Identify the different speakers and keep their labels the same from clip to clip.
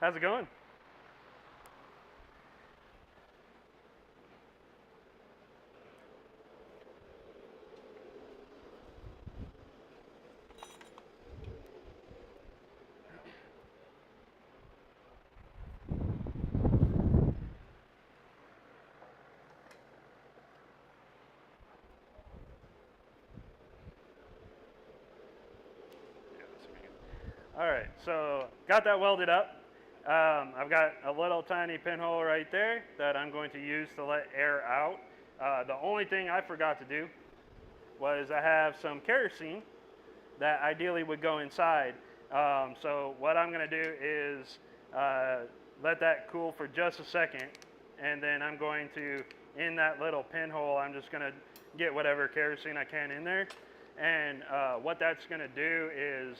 Speaker 1: How's it going? All right, so got that welded up. I've got a little tiny pinhole right there that I'm going to use to let air out. The only thing I forgot to do was I have some kerosene that ideally would go inside. So what I'm going to do is let that cool for just a second, and then I'm going to, in that little pinhole, I'm just going to get whatever kerosene I can in there. And what that's going to do is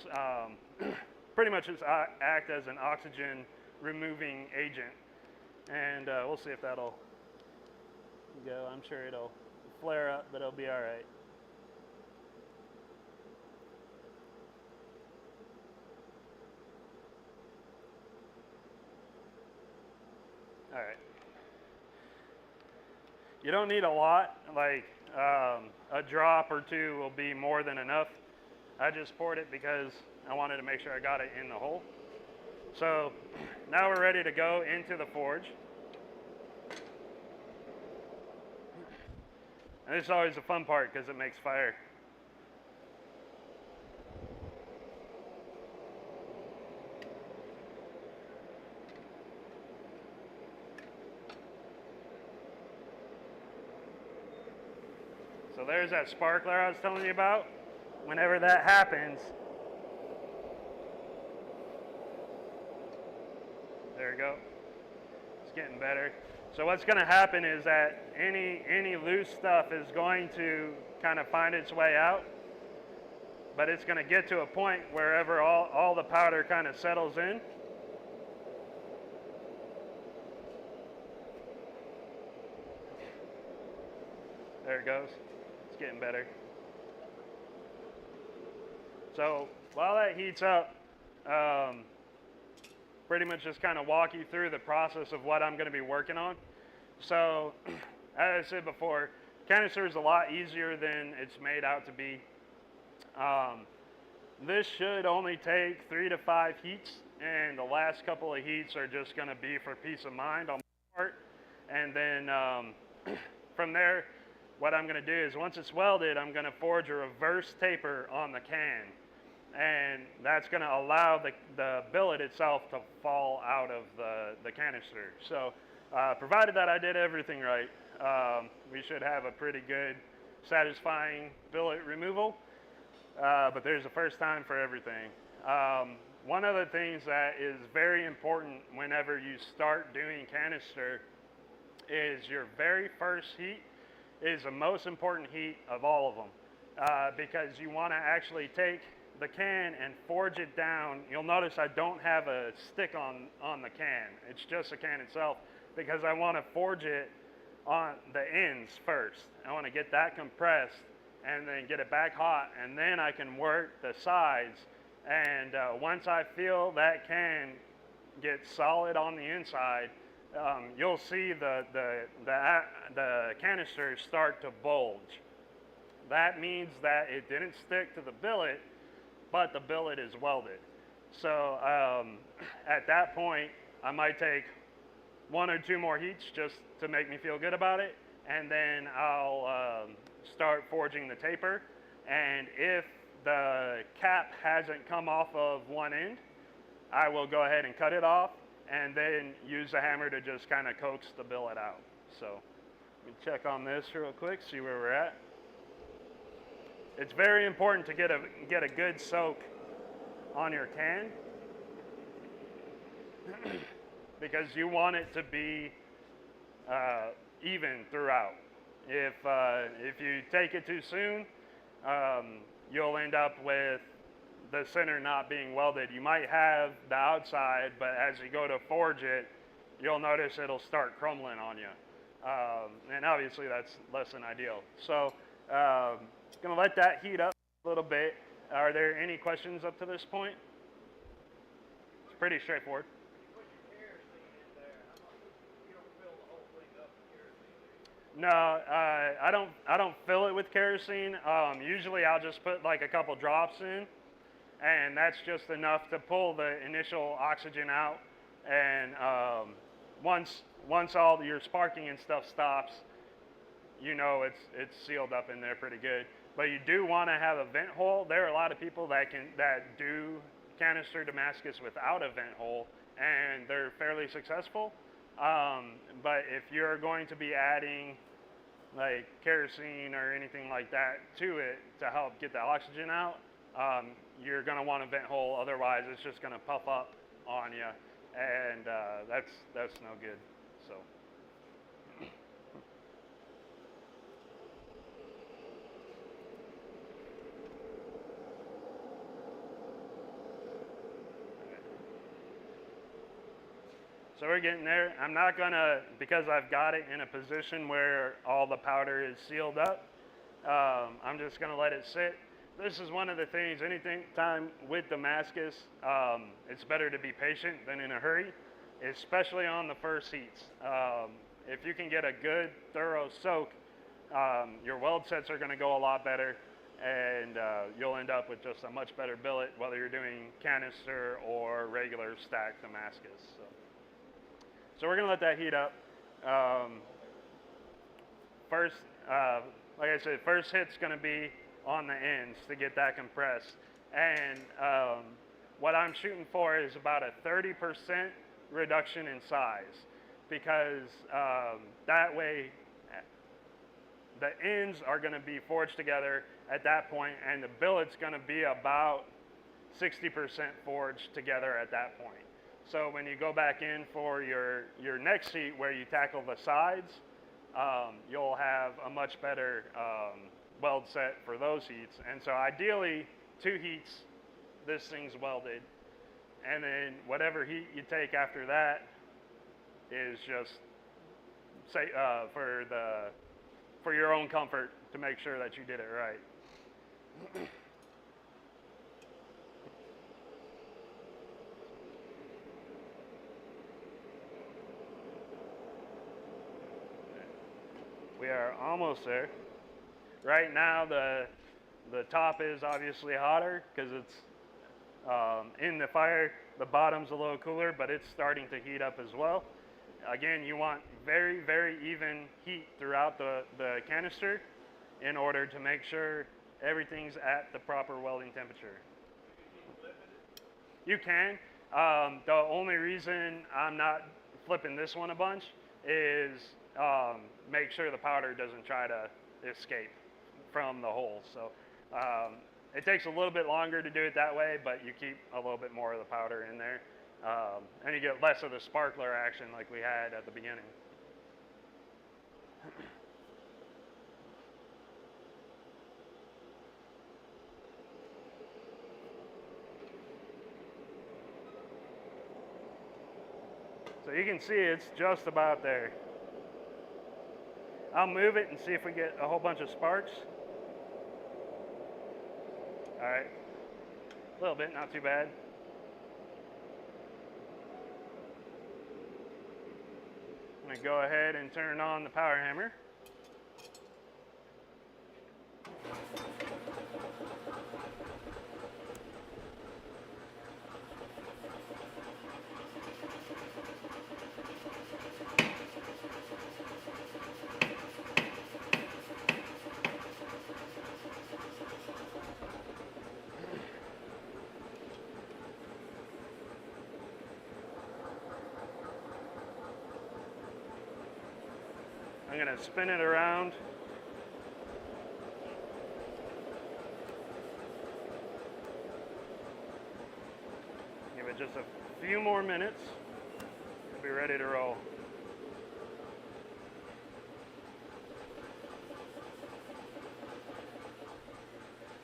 Speaker 1: pretty much just act as an oxygen removing agent. And we'll see if that'll go. I'm sure it'll flare up, but it'll be all right. All right. You don't need a lot, like a drop or two will be more than enough. I just poured it because I wanted to make sure I got it in the hole. So now we're ready to go into the forge. And this is always the fun part because it makes fire. So there's that sparkler I was telling you about. Whenever that happens, there we go. It's getting better. So what's going to happen is that any loose stuff is going to kind of find its way out, but it's going to get to a point wherever all the powder kind of settles in. There it goes. It's getting better. So while that heats up, pretty much just kind of walk you through the process of what I'm going to be working on. So as I said before, canister is a lot easier than it's made out to be. This should only take 3 to 5 heats, and the last couple of heats are just going to be for peace of mind on my part. And then from there, what I'm going to do is once it's welded, I'm going to forge a reverse taper on the can. And that's going to allow the billet itself to fall out of the canister. So provided that I did everything right, we should have a pretty good, satisfying billet removal. But there's a first time for everything. One of the things that is very important whenever you start doing canister is your very first heat is the most important heat of all of them, because you want to actually take the can and forge it down. You'll notice I don't have a stick on the can. It's just the can itself because I want to forge it on the ends first. I want to get that compressed and then get it back hot, and then I can work the sides. And once I feel that can get solid on the inside, you'll see the canister start to bulge. That means that it didn't stick to the billet, but the billet is welded. So at that point, I might take 1 or 2 more heats just to make me feel good about it, and then I'll start forging the taper. And if the cap hasn't come off of one end, I will go ahead and cut it off, and then use the hammer to just kind of coax the billet out. So let me check on this real quick, see where we're at. It's very important to get a good soak on your can because you want it to be even throughout. If you take it too soon, you'll end up with the center not being welded. You might have the outside, but as you go to forge it, you'll notice it'll start crumbling on you. And obviously that's less than ideal. So going to let that heat up a little bit. Are there any questions up to this point? It's pretty straightforward. No, I don't fill it with kerosene. Usually I'll just put like a couple drops in, and that's just enough to pull the initial oxygen out. And once all your sparking and stuff stops, you know it's sealed up in there pretty good. But you do want to have a vent hole. There are a lot of people that do canister Damascus without a vent hole, and they're fairly successful. But if you're going to be adding like kerosene or anything like that to it to help get the oxygen out, you're going to want a vent hole. Otherwise, it's just going to puff up on you, and that's no good. So. So we're getting there. I'm not gonna, because I've got it in a position where all the powder is sealed up, I'm just gonna let it sit. This is one of the things, time with Damascus, it's better to be patient than in a hurry, especially on the first heats. If you can get a good, thorough soak, your weld sets are gonna go a lot better, and you'll end up with just a much better billet, whether you're doing canister or regular stacked Damascus. So we're gonna let that heat up. First, like I said, first hit's gonna be on the ends to get that compressed. And what I'm shooting for is about a 30% reduction in size, because that way the ends are gonna be forged together at that point, and the billet's gonna be about 60% forged together at that point. So when you go back in for your next heat where you tackle the sides, you'll have a much better weld set for those heats. And so ideally, 2 heats, this thing's welded. And then whatever heat you take after that is just for your own comfort to make sure that you did it right. We are almost there. Right now, the top is obviously hotter because it's in the fire. The bottom's a little cooler, but it's starting to heat up as well. Again, you want very, very even heat throughout the canister in order to make sure everything's at the proper welding temperature. You can. The only reason I'm not flipping this one a bunch is make sure the powder doesn't try to escape from the hole. So it takes a little bit longer to do it that way, but you keep a little bit more of the powder in there. And you get less of the sparkler action like we had at the beginning. So you can see it's just about there. I'll move it and see if we get a whole bunch of sparks. All right, a little bit, not too bad. I'm gonna go ahead and turn on the power hammer. I'm going to spin it around. Give it just a few more minutes. We'll be ready to roll.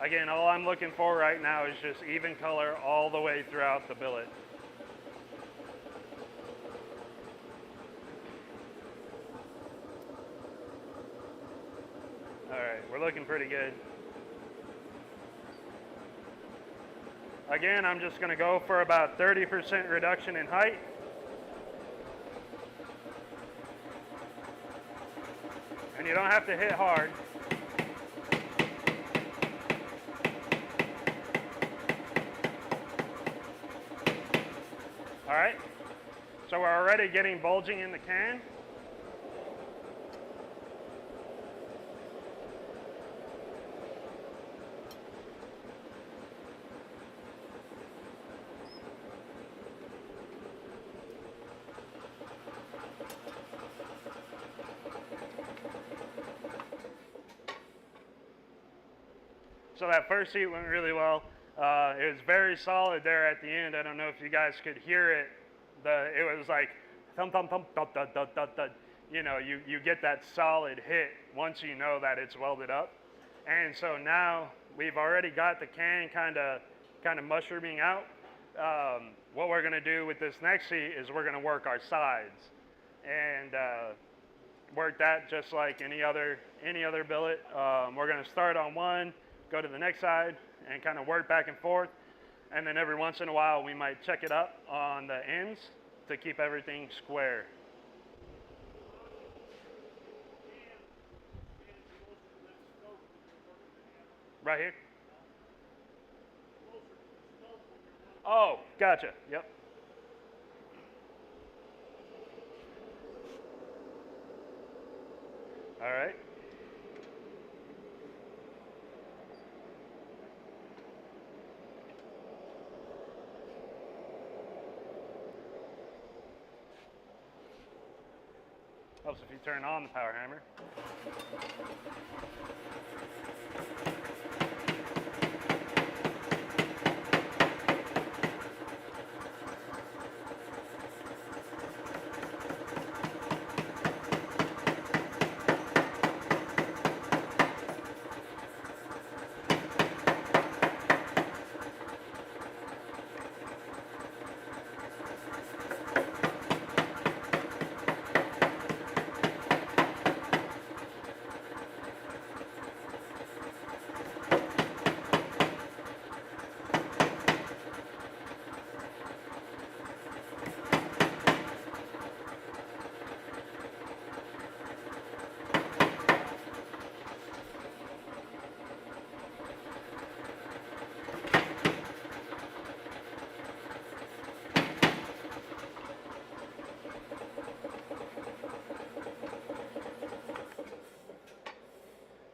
Speaker 1: Again, all I'm looking for right now is just even color all the way throughout the billet. We're looking pretty good. Again, I'm just going to go for about 30% reduction in height. And And you don't have to hit hard. All right, so we're already getting bulging in the can. So that first heat went really well. It was very solid there at the end. I don't know if you guys could hear it. It was like thump, thump, thump, thump, thump, thump, thump, thump. You know, you get that solid hit once you know that it's welded up. And so now we've already got the can kind of mushrooming out. What we're going to do with this next heat is we're going to work our sides and work that just like any other billet. We're going to start on one, go to the next side, and kind of work back and forth. And then every once in a while, we might check it up on the ends to keep everything square. Right here? Oh, gotcha. Yep. All right. Helps if you turn on the power hammer.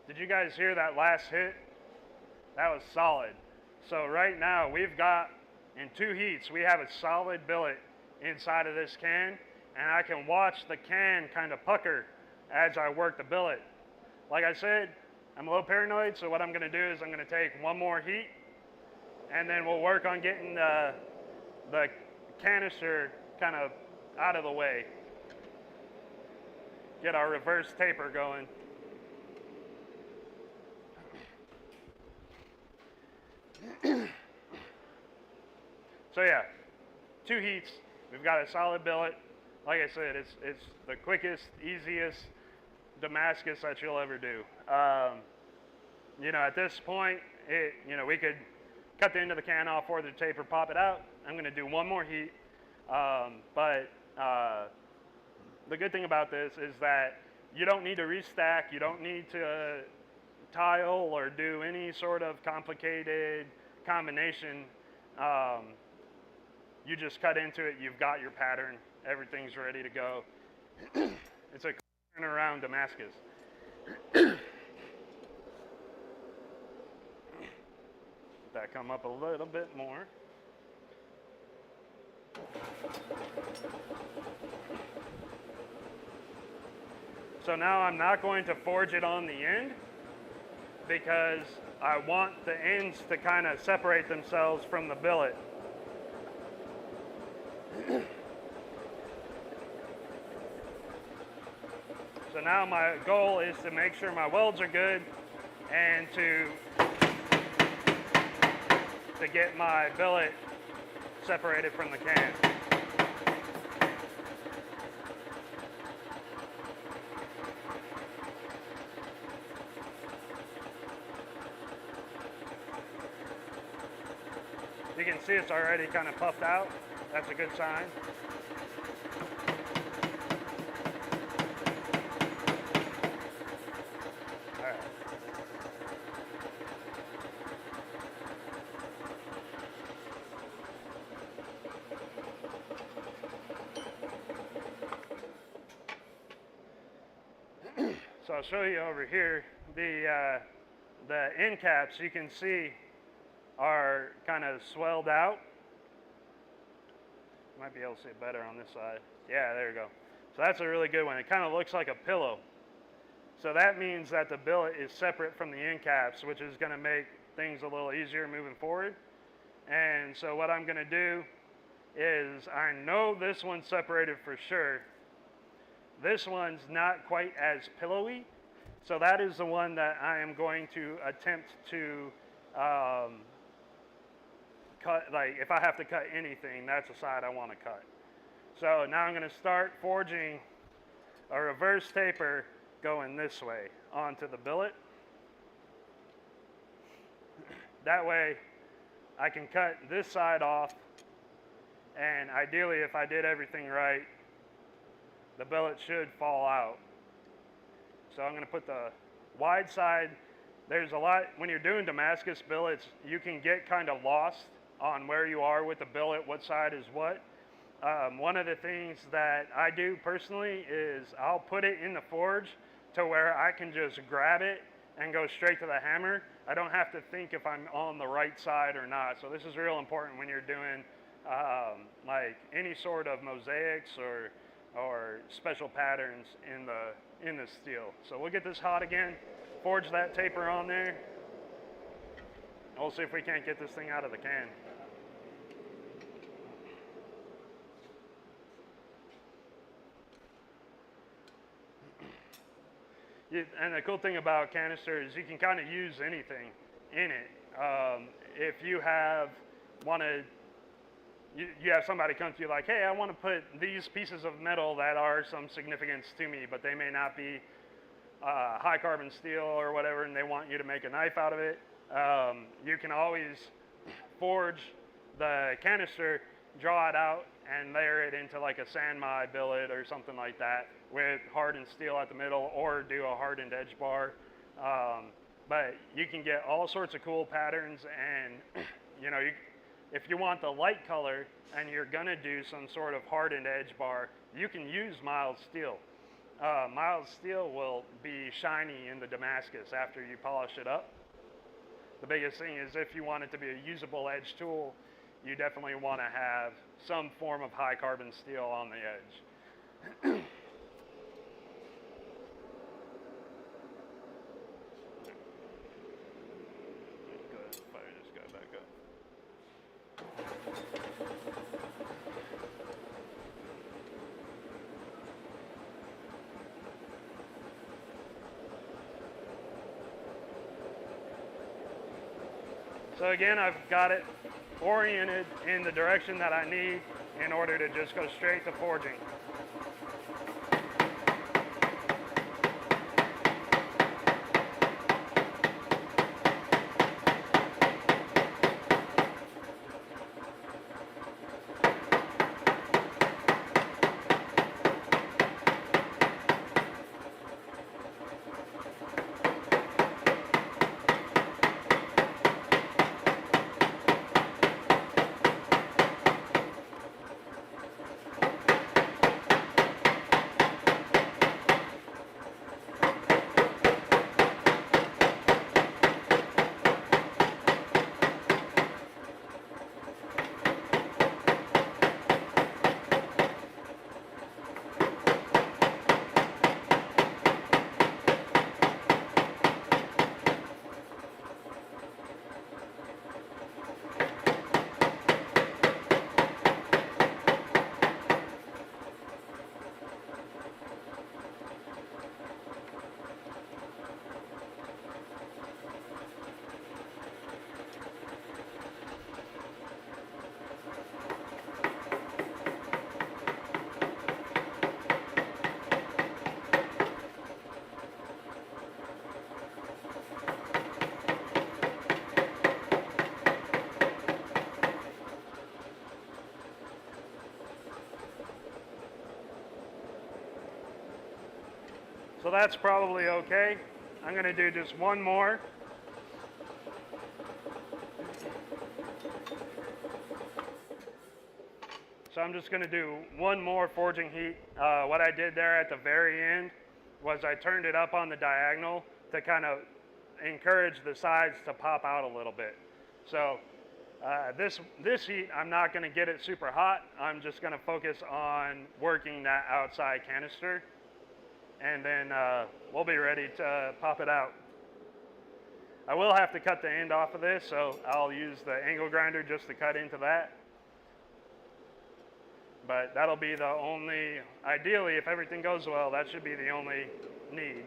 Speaker 1: Did you guys hear that last hit? That was solid. So right now we've got, in 2 heats, we have a solid billet inside of this can, and I can watch the can kind of pucker as I work the billet. Like I said, I'm a little paranoid, so what I'm gonna do is I'm gonna take one more heat, and then we'll work on getting the canister kind of out of the way. Get our reverse taper going. So yeah, 2 heats, we've got a solid billet. Like I said, it's the quickest, easiest Damascus that you'll ever do. You know, at this point, we could cut the end of the can off or the taper, pop it out. I'm gonna do one more heat. But the good thing about this is that you don't need to restack, you don't need to tile or do any sort of complicated combination. You just cut into it, you've got your pattern, everything's ready to go. It's a turnaround Damascus. Let that come up a little bit more. So now I'm not going to forge it on the end because I want the ends to kind of separate themselves from the billet. So now my goal is to make sure my welds are good and to get my billet separated from the can. You can see it's already kind of puffed out. That's a good sign. I'll show you over here, the end caps you can see are kind of swelled out. You might be able to see it better on this side. Yeah, there you go. So that's a really good one. It kind of looks like a pillow. So that means that the billet is separate from the end caps, which is going to make things a little easier moving forward. And so what I'm going to do is, I know this one's separated for sure. This one's not quite as pillowy. So that is the one that I am going to attempt to cut. Like if I have to cut anything, that's the side I want to cut. So now I'm going to start forging a reverse taper going this way onto the billet. That way I can cut this side off, and ideally if I did everything right, the billet should fall out. So I'm going to put the wide side. There's a lot, when you're doing Damascus billets, you can get kind of lost on where you are with the billet, what side is what. One of the things that I do personally is I'll put it in the forge to where I can just grab it and go straight to the hammer. I don't have to think if I'm on the right side or not. So this is real important when you're doing like any sort of mosaics or special patterns in the steel. So we'll get this hot again, forge that taper on there. We'll see if we can't get this thing out of the can. And the cool thing about Canister is you can kind of use anything in it. If you have you have somebody come to you like, hey, I want to put these pieces of metal that are some significance to me, but they may not be high carbon steel or whatever, and they want you to make a knife out of it. You can always forge the canister, draw it out, and layer it into like a sandmai billet or something like that with hardened steel at the middle, or do a hardened edge bar. But you can get all sorts of cool patterns, and if you want the light color and you're gonna do some sort of hardened edge bar, you can use mild steel. Mild steel will be shiny in the Damascus after you polish it up. The biggest thing is if you want it to be a usable edge tool, you definitely want to have some form of high carbon steel on the edge. So again, I've got it oriented in the direction that I need in order to just go straight to forging. So that's probably okay. I'm going to do just one more. So I'm just going to do one more forging heat. What I did there at the very end was I turned it up on the diagonal to kind of encourage the sides to pop out a little bit. So this heat, I'm not going to get it super hot. I'm just going to focus on working that outside canister, and then we'll be ready to pop it out. I will have to cut the end off of this, so I'll use the angle grinder just to cut into that. But that'll be the only, ideally, if everything goes well, that should be the only need.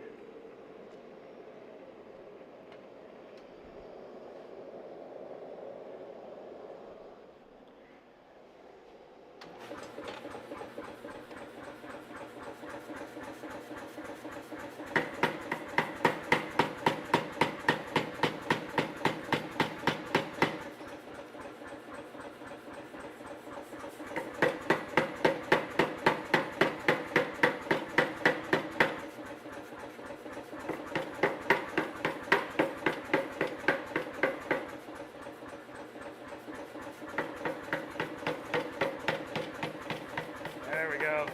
Speaker 1: There we go.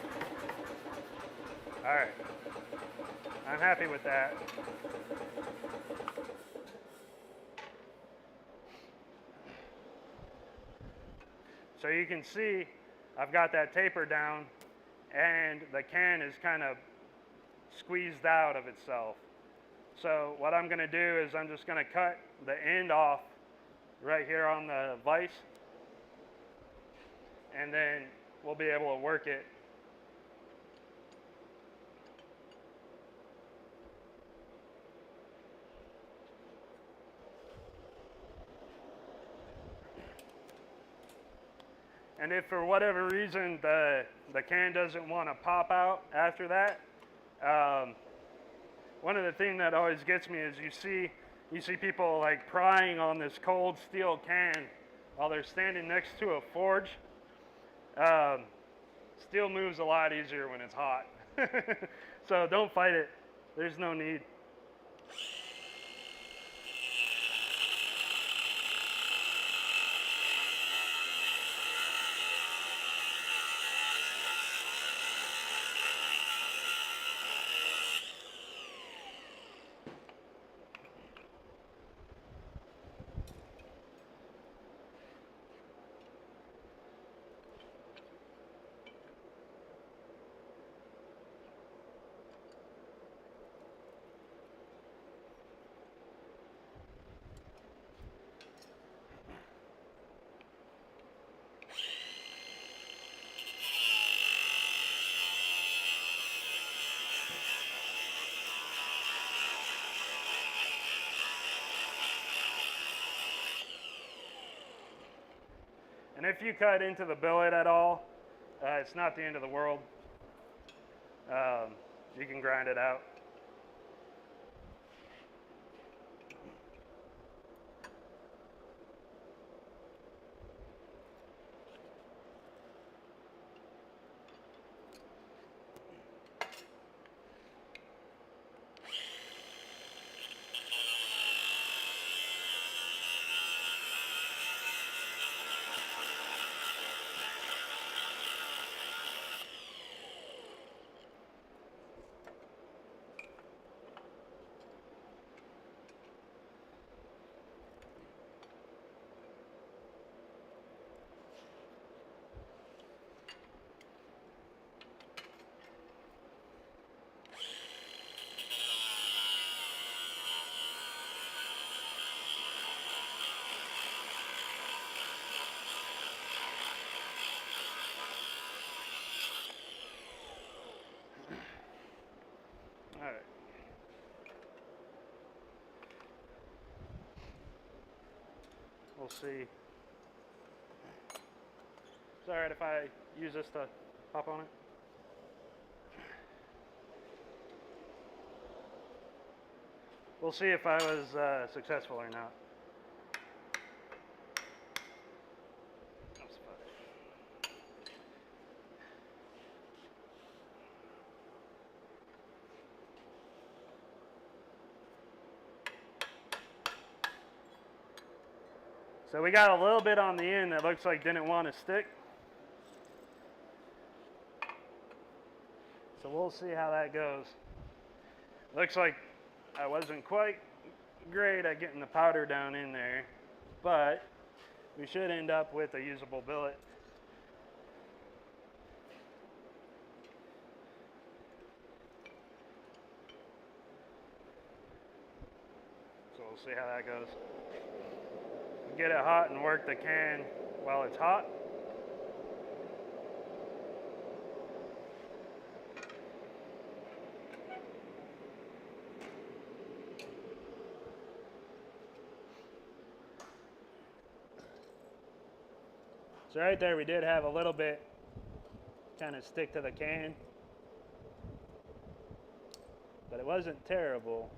Speaker 1: All right. I'm happy with that. So you can see I've got that taper down and the can is kind of squeezed out of itself. So what I'm going to do is I'm just going to cut the end off right here on the vise, and then we'll be able to work it. And if for whatever reason the can doesn't want to pop out after that, one of the things that always gets me is you see people like prying on this cold steel can while they're standing next to a forge. Steel moves a lot easier when it's hot. So don't fight it. There's no need. And if you cut into the billet at all, it's not the end of the world. You can grind it out. All right. We'll see. Is it all right if I use this to pop on it? We'll see if I was successful or not. So we got a little bit on the end that looks like didn't want to stick. So we'll see how that goes. Looks like I wasn't quite great at getting the powder down in there, but we should end up with a usable billet. So we'll see how that goes. Get it hot and work the can while it's hot. So right there we did have a little bit kind of stick to the can, but it wasn't terrible.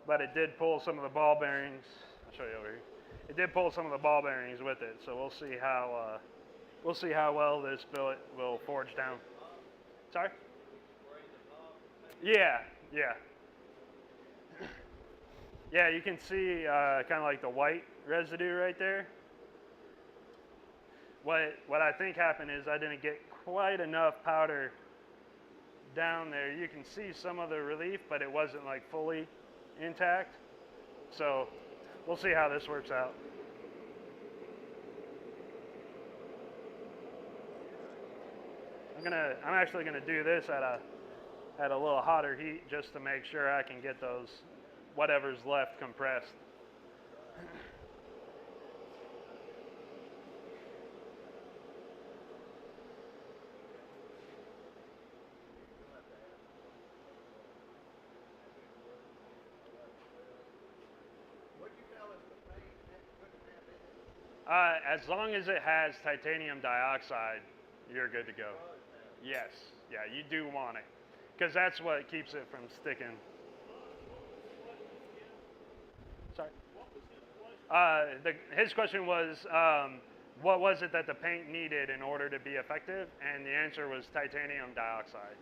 Speaker 1: But it did pull some of the ball bearings. I'll show you over here. It did pull some of the ball bearings with it, so we'll see how well this billet will forge down. Sorry? Yeah. Yeah, you can see kind of like the white residue right there. What I think happened is I didn't get quite enough powder down there. You can see some of the relief, but it wasn't like fully intact. So we'll see how this works out. I'm actually gonna do this at a little hotter heat just to make sure I can get those whatever's left compressed. As long as it has titanium dioxide, you're good to go. Yes, yeah, you do want it, because that's what keeps it from sticking. Sorry. His question was, what was it that the paint needed in order to be effective? And the answer was titanium dioxide.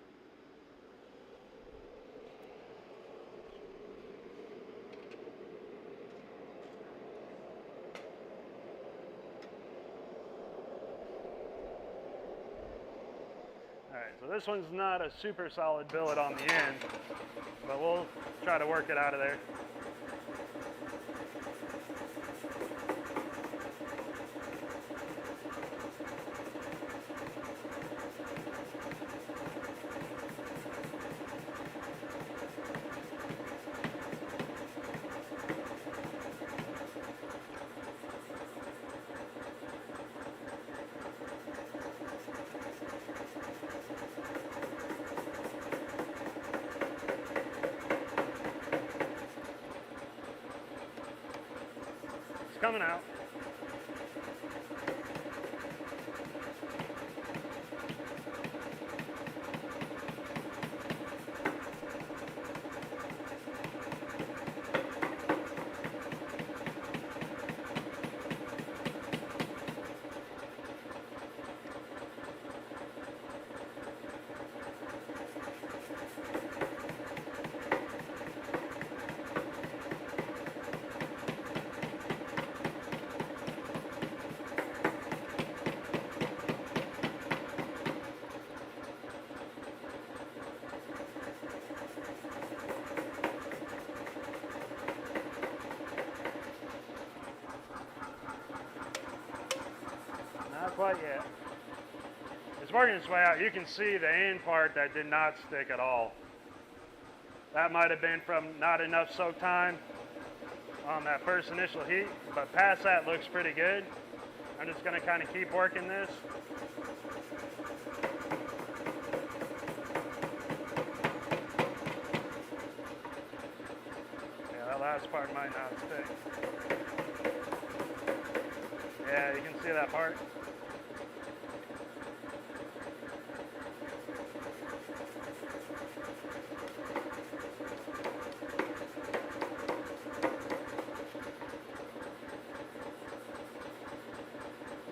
Speaker 1: All right, so this one's not a super solid billet on the end, but we'll try to work it out of there. Coming out. Not quite yet. It's working its way out. You can see the end part that did not stick at all. That might have been from not enough soak time on that first initial heat, but past that looks pretty good. I'm just going to kind of keep working this. Yeah, that last part might not stick. Yeah, you can see that part.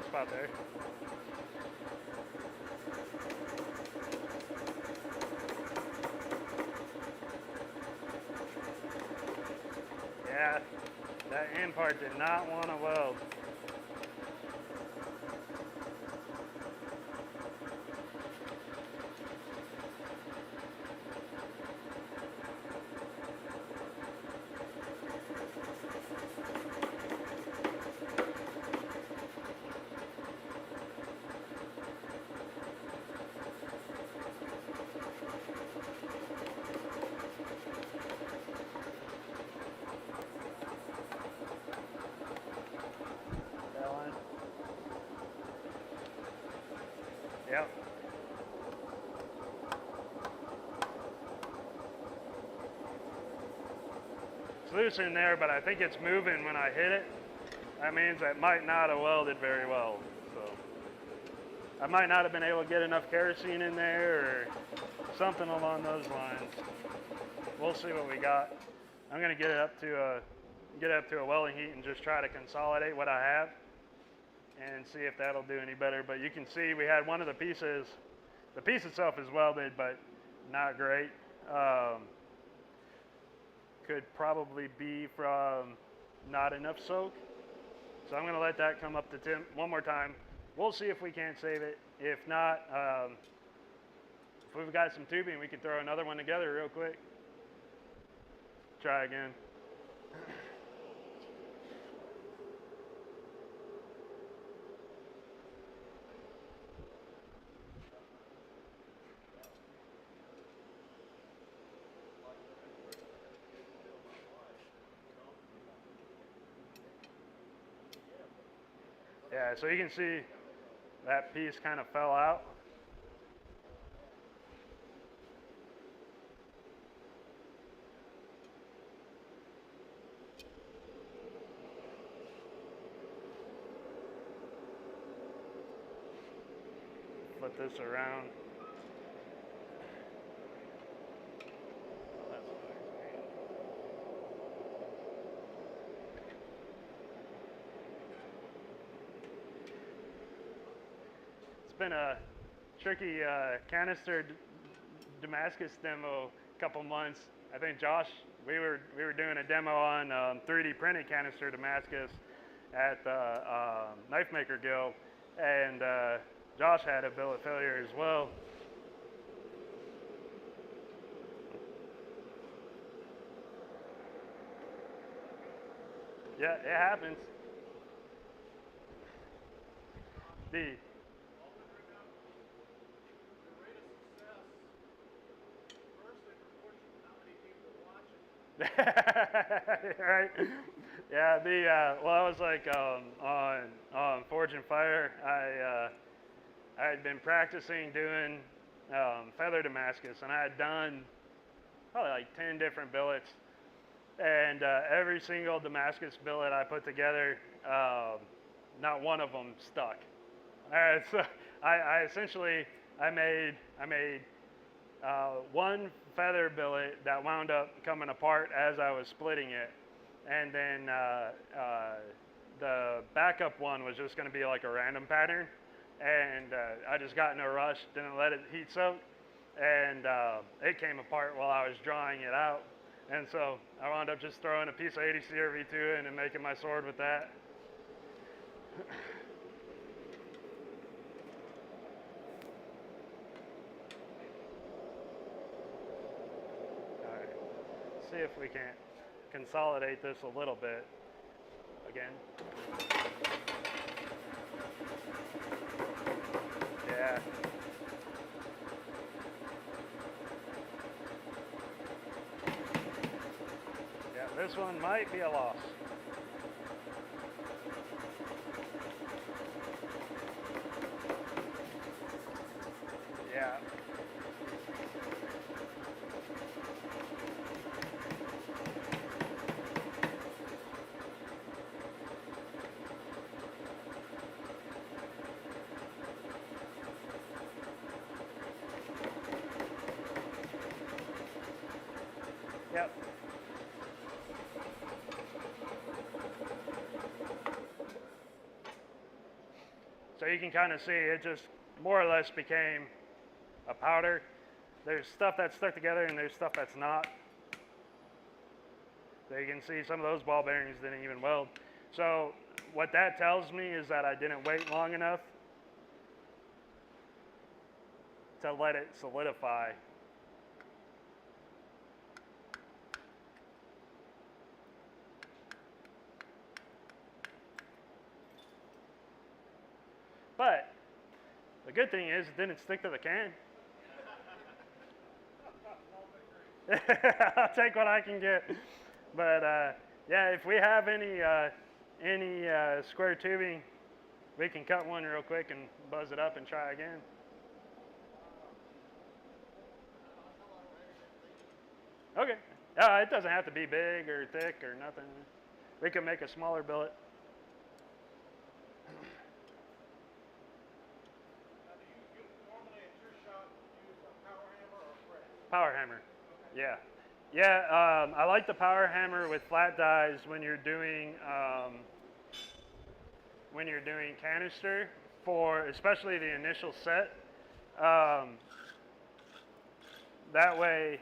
Speaker 1: Spot there. Yeah, that end part did not want to weld. Yep. It's looser in there, but I think it's moving when I hit it. That means I might not have welded very well. So I might not have been able to get enough kerosene in there or something along those lines. We'll see what we got. I'm gonna get it up to a welding heat and just try to consolidate what I have and see if that'll do any better. But you can see we had one of the pieces. The piece itself is welded, but not great. Could probably be from not enough soak. So I'm gonna let that come up to temp one more time. We'll see if we can't save it. If not, if we've got some tubing, we can throw another one together real quick. Try again. Yeah, so you can see that piece kind of fell out. Flip this around. It's been a tricky canister Damascus demo a couple months. I think Josh, we were doing a demo on 3D printed canister Damascus at the Knife Maker Guild, and Josh had a bill of failure as well. Yeah, it happens. The right? Yeah, well, I was like on Forge and Fire. I had been practicing doing feather Damascus, and I had done probably like 10 different billets, and every single Damascus billet I put together, not one of them stuck. So I essentially I made one feather billet that wound up coming apart as I was splitting it, and then the backup one was just going to be like a random pattern, and I just got in a rush, didn't let it heat soak, and it came apart while I was drawing it out, and so I wound up just throwing a piece of 80 CRV2 in and making my sword with that. See if we can't consolidate this a little bit again. Yeah. Yeah, this one might be a loss. Yeah. Yep. So you can kind of see it just more or less became a powder. There's stuff that's stuck together and there's stuff that's not. So you can see some of those ball bearings didn't even weld. So what that tells me is that I didn't wait long enough to let it solidify. But the good thing is it didn't stick to the can. I'll take what I can get. But yeah, if we have any square tubing, we can cut one real quick and buzz it up and try again. Okay. It doesn't have to be big or thick or nothing. We can make a smaller billet.
Speaker 2: Now, do you normally at your shop use a power hammer or a press?
Speaker 1: Power hammer.
Speaker 2: Okay.
Speaker 1: Yeah. Yeah, I like the power hammer with flat dies when you're doing canister for especially the initial set. Um, that way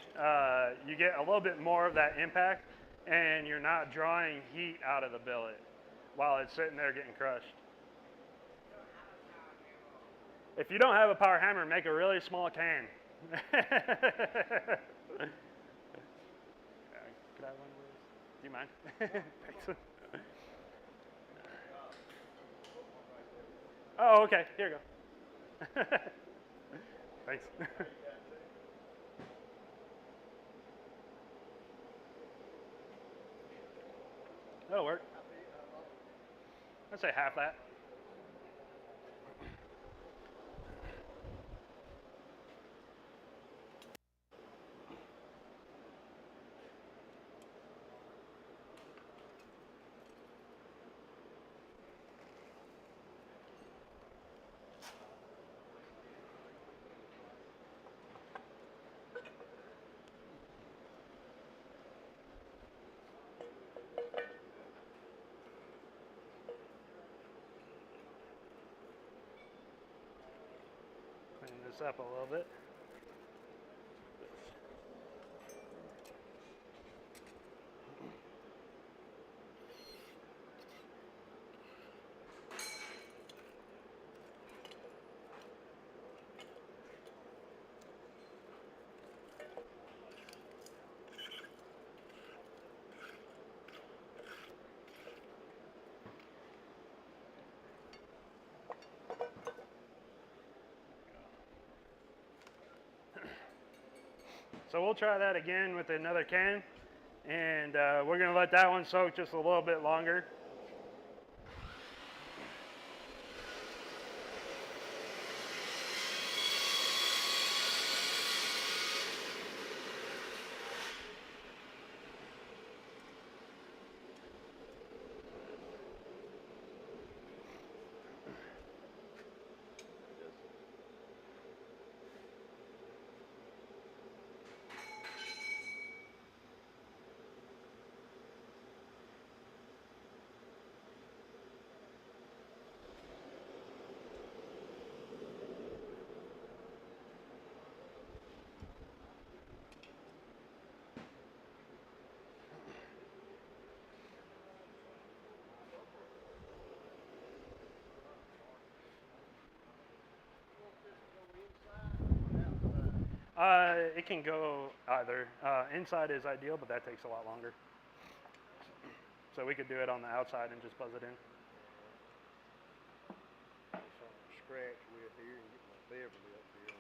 Speaker 1: you get a little bit more of that impact and you're not drawing heat out of the billet while it's sitting there getting crushed. If you don't have a power hammer, make a really small can. Could I have one of those? Do you mind? Thanks. Oh, okay. Here you go. Thanks. That'll work. I'd say half that. Clean this up a little bit. So we'll try that again with another can, and we're going to let that one soak just a little bit longer. It can go either. Inside is ideal, but that takes a lot longer. So we could do it on the outside and just buzz it in.
Speaker 2: Something to scratch with here and get my Beverly up here.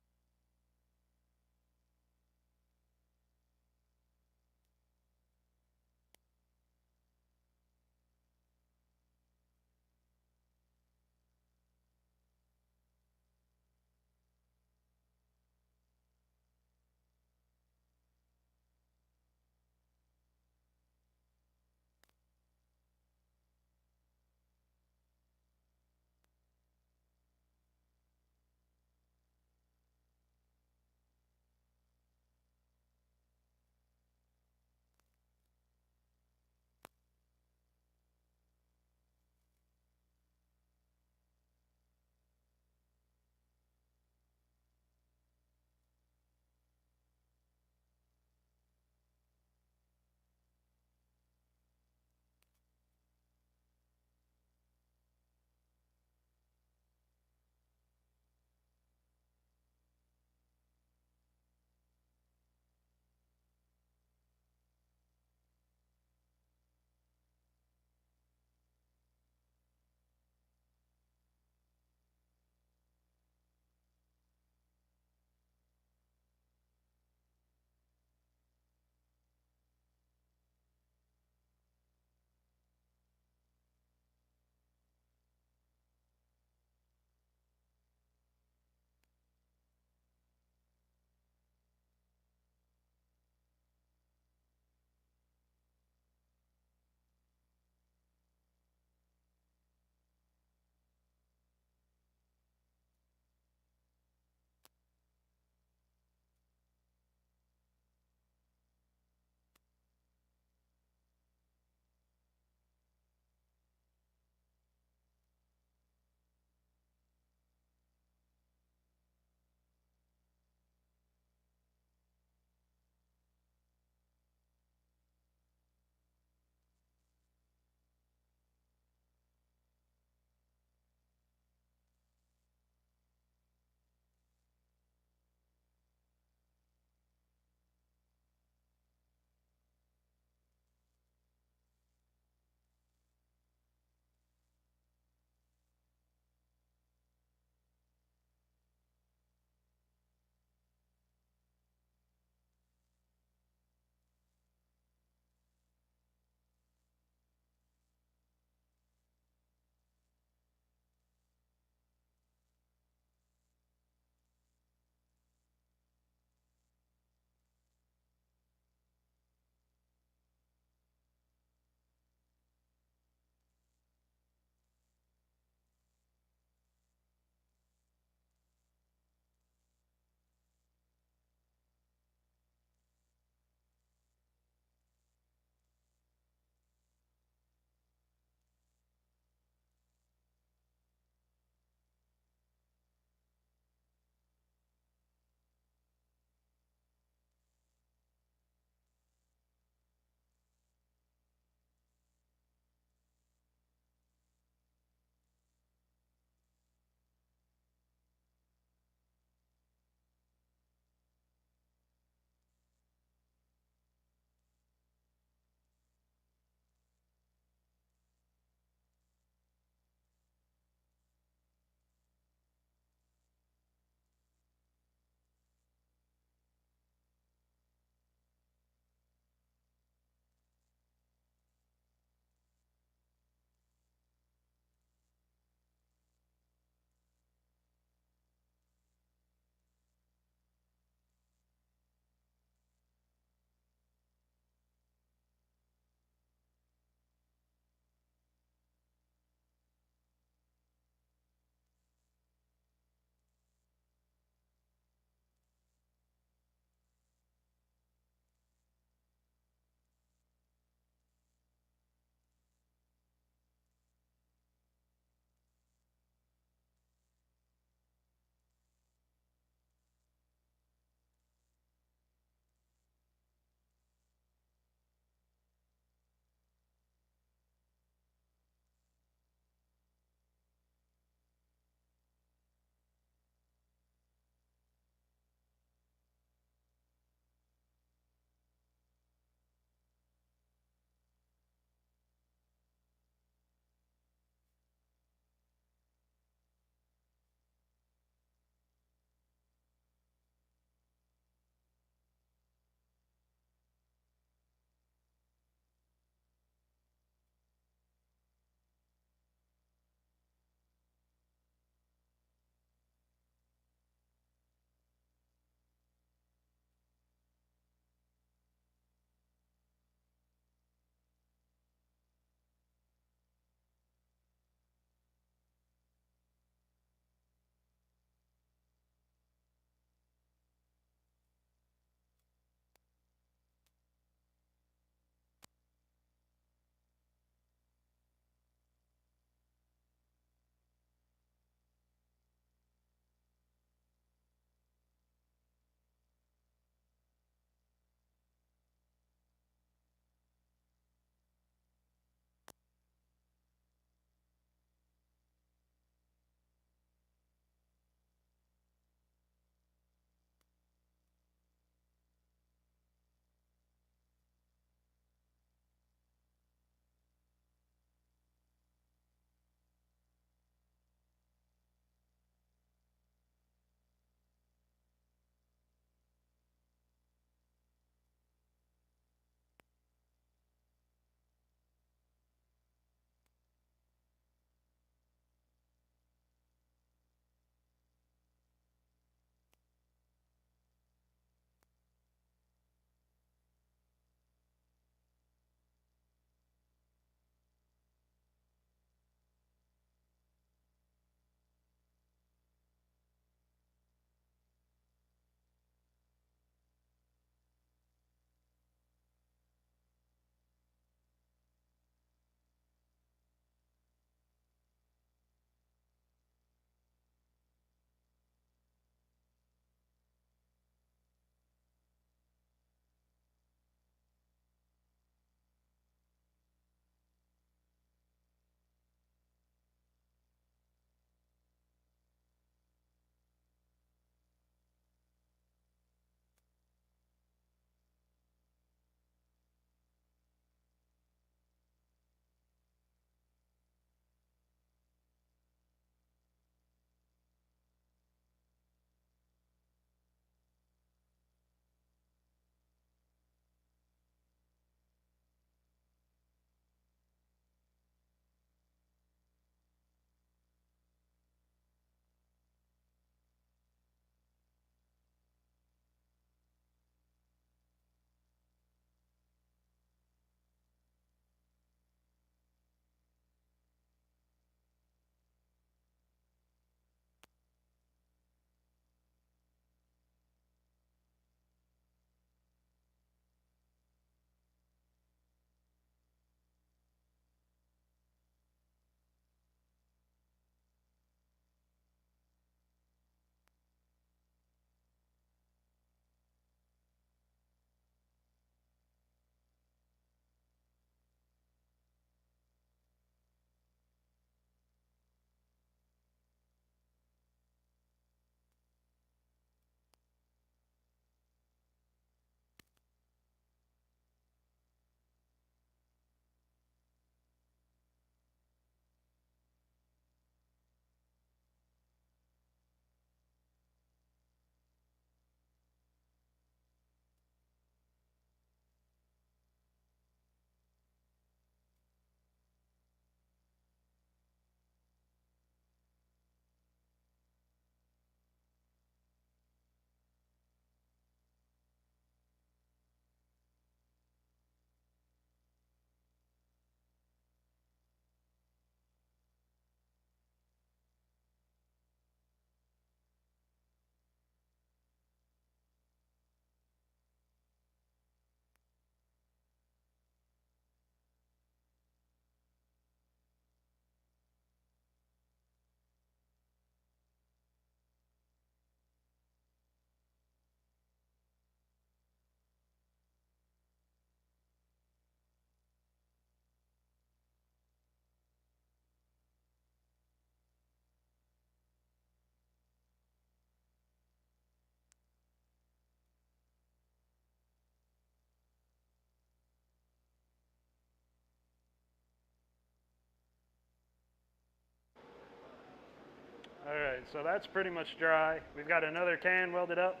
Speaker 1: So that's pretty much dry. We've got another can welded up.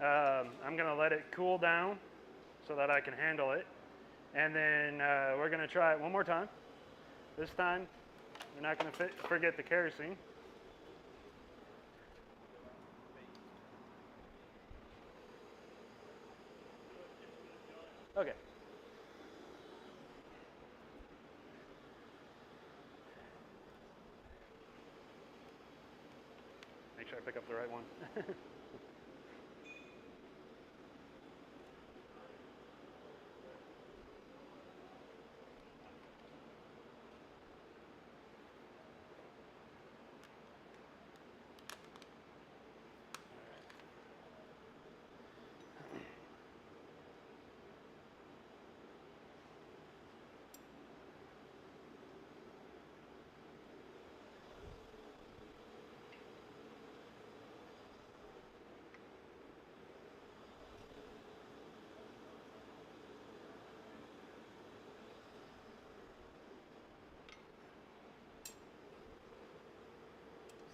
Speaker 1: I'm gonna let it cool down so that I can handle it. And then we're gonna try it one more time. This time, we're not gonna forget the kerosene. Okay. Make sure I pick up the right one.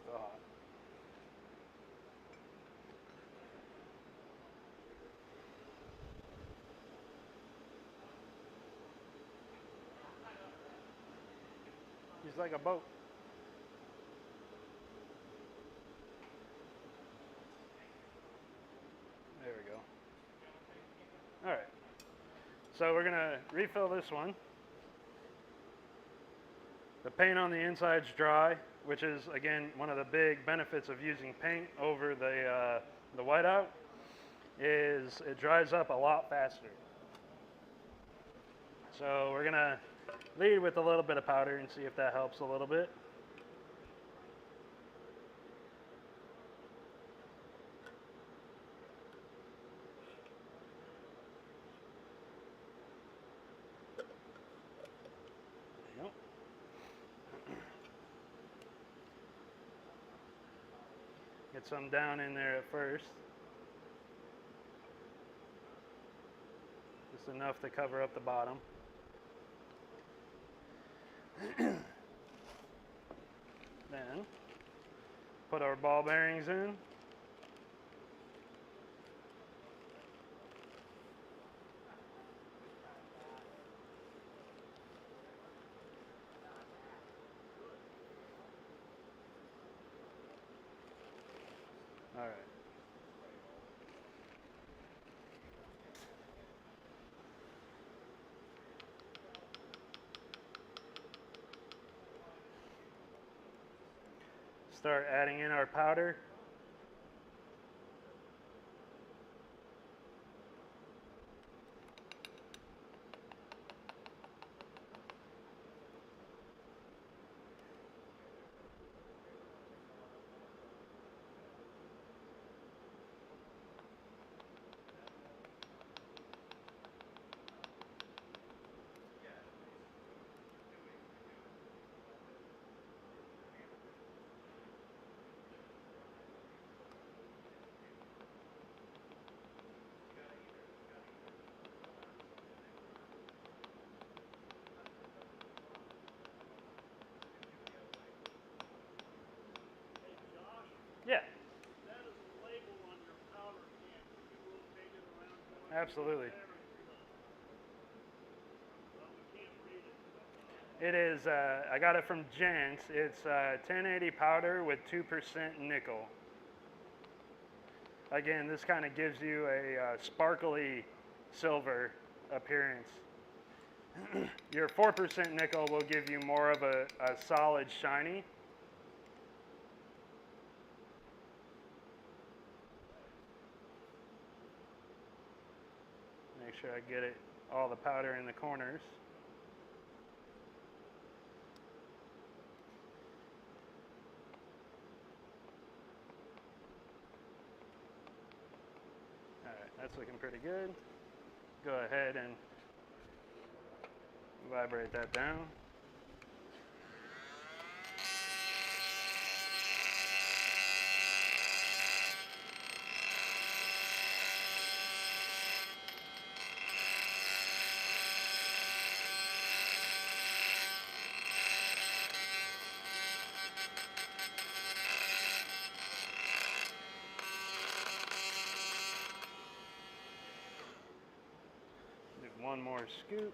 Speaker 1: Still hot. He's like a boat. There we go. All right. So we're gonna refill this one. The paint on the inside's dry, which is again one of the big benefits of using paint over the whiteout, is it dries up a lot faster. So we're gonna lead with a little bit of powder and see if that helps a little bit. Nope. Get some down in there at first. Just enough to cover up the bottom. Then put our ball bearings in. All right. Start adding in our powder. Yeah.
Speaker 2: That is a label on your powder can. Can you rotate it around?
Speaker 1: Absolutely.
Speaker 2: Well, we can't read it.
Speaker 1: It is, I got it from Jant's. It's 1080 powder with 2% nickel. Again, this kind of gives you a sparkly silver appearance. Your 4% nickel will give you more of a solid shiny. Make sure I get it, all the powder in the corners. All right, that's looking pretty good. Go ahead and vibrate that down. one more scoop.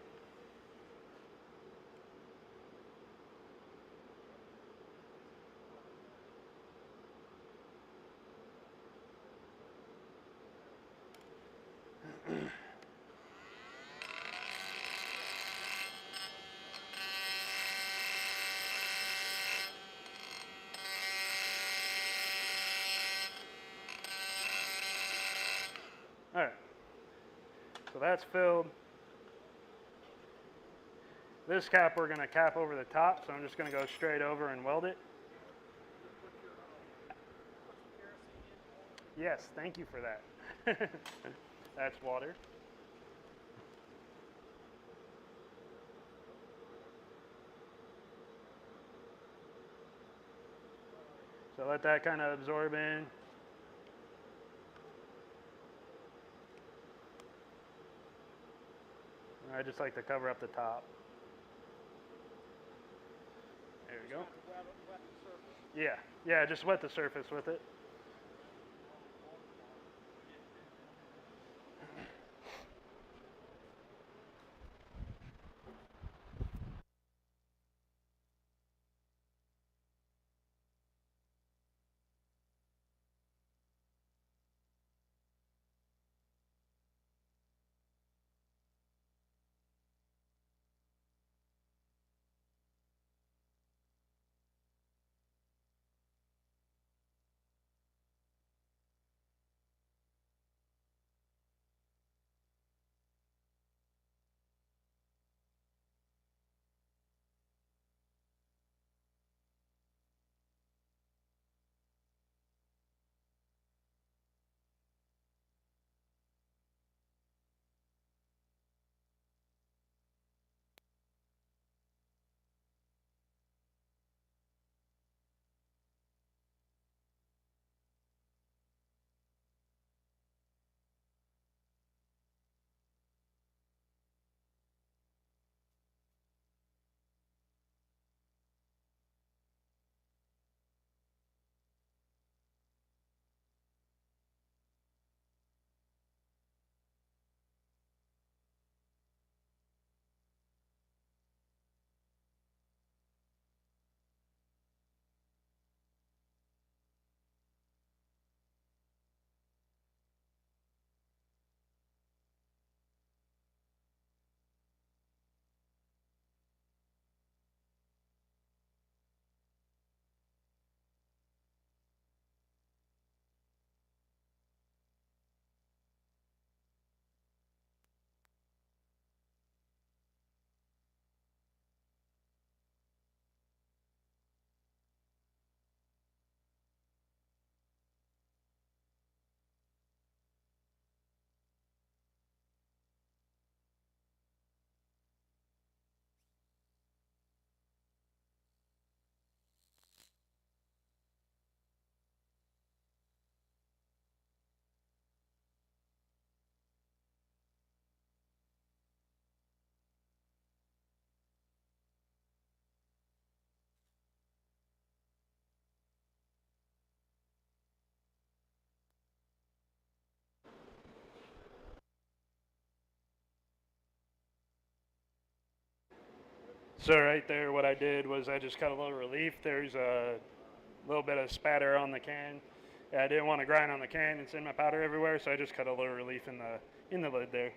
Speaker 1: All right, so that's filled. This cap we're going to cap over the top, so I'm just going to go straight over and weld it. Yes, thank you for that. That's water. So let that kind of absorb in. I just like to cover up the top. There we go. Yeah, just wet the surface with it. So right there, what I did was I just cut a little relief. There's a little bit of spatter on the can. Yeah, I didn't want to grind on the can and send my powder everywhere, so I just cut a little relief in the lid there.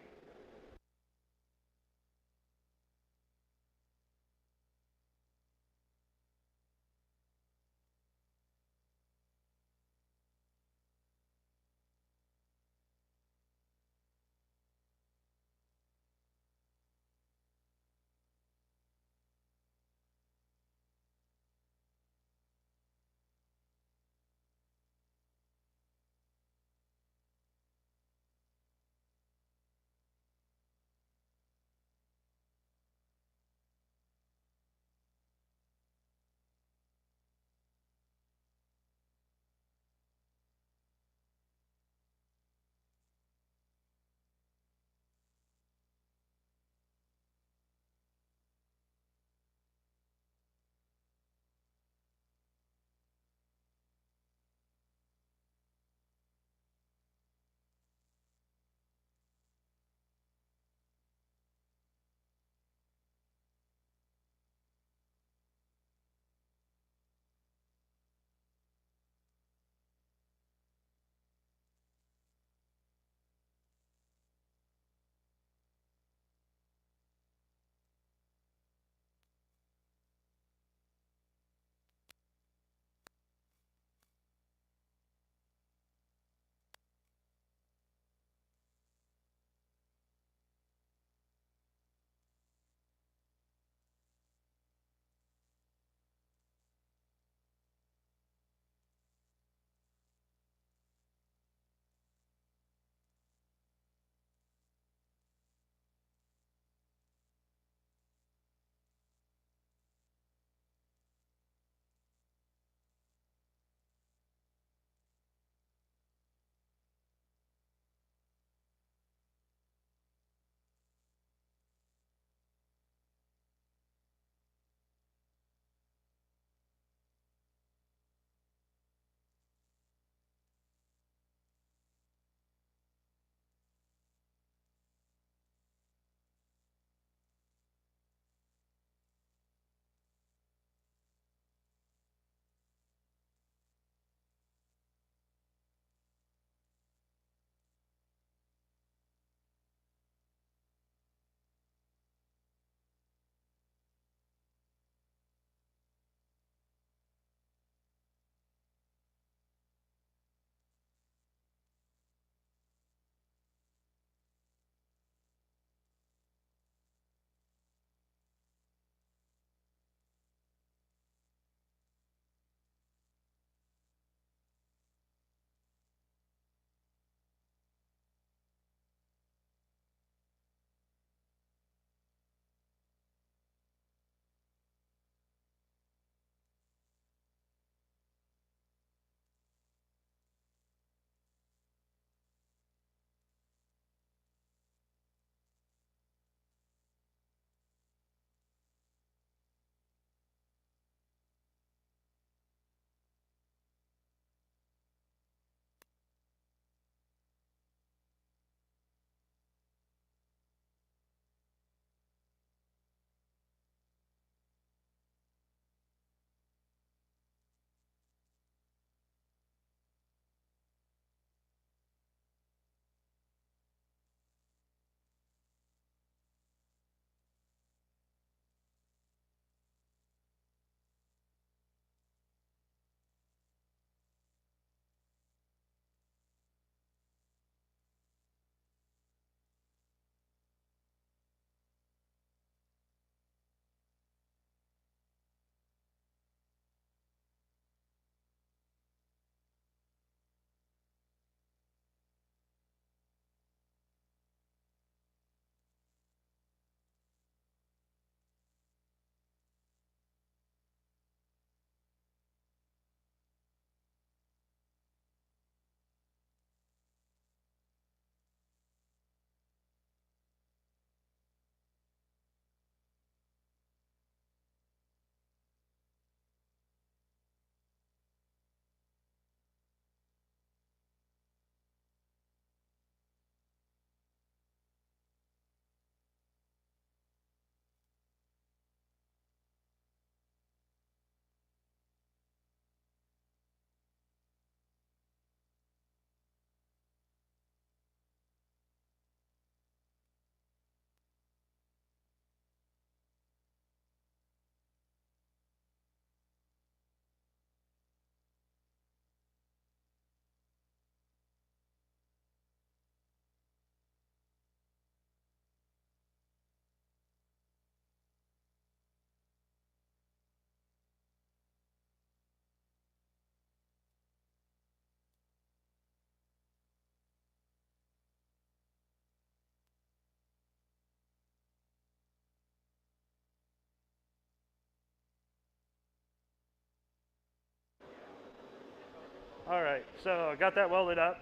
Speaker 1: All right, so I got that welded up.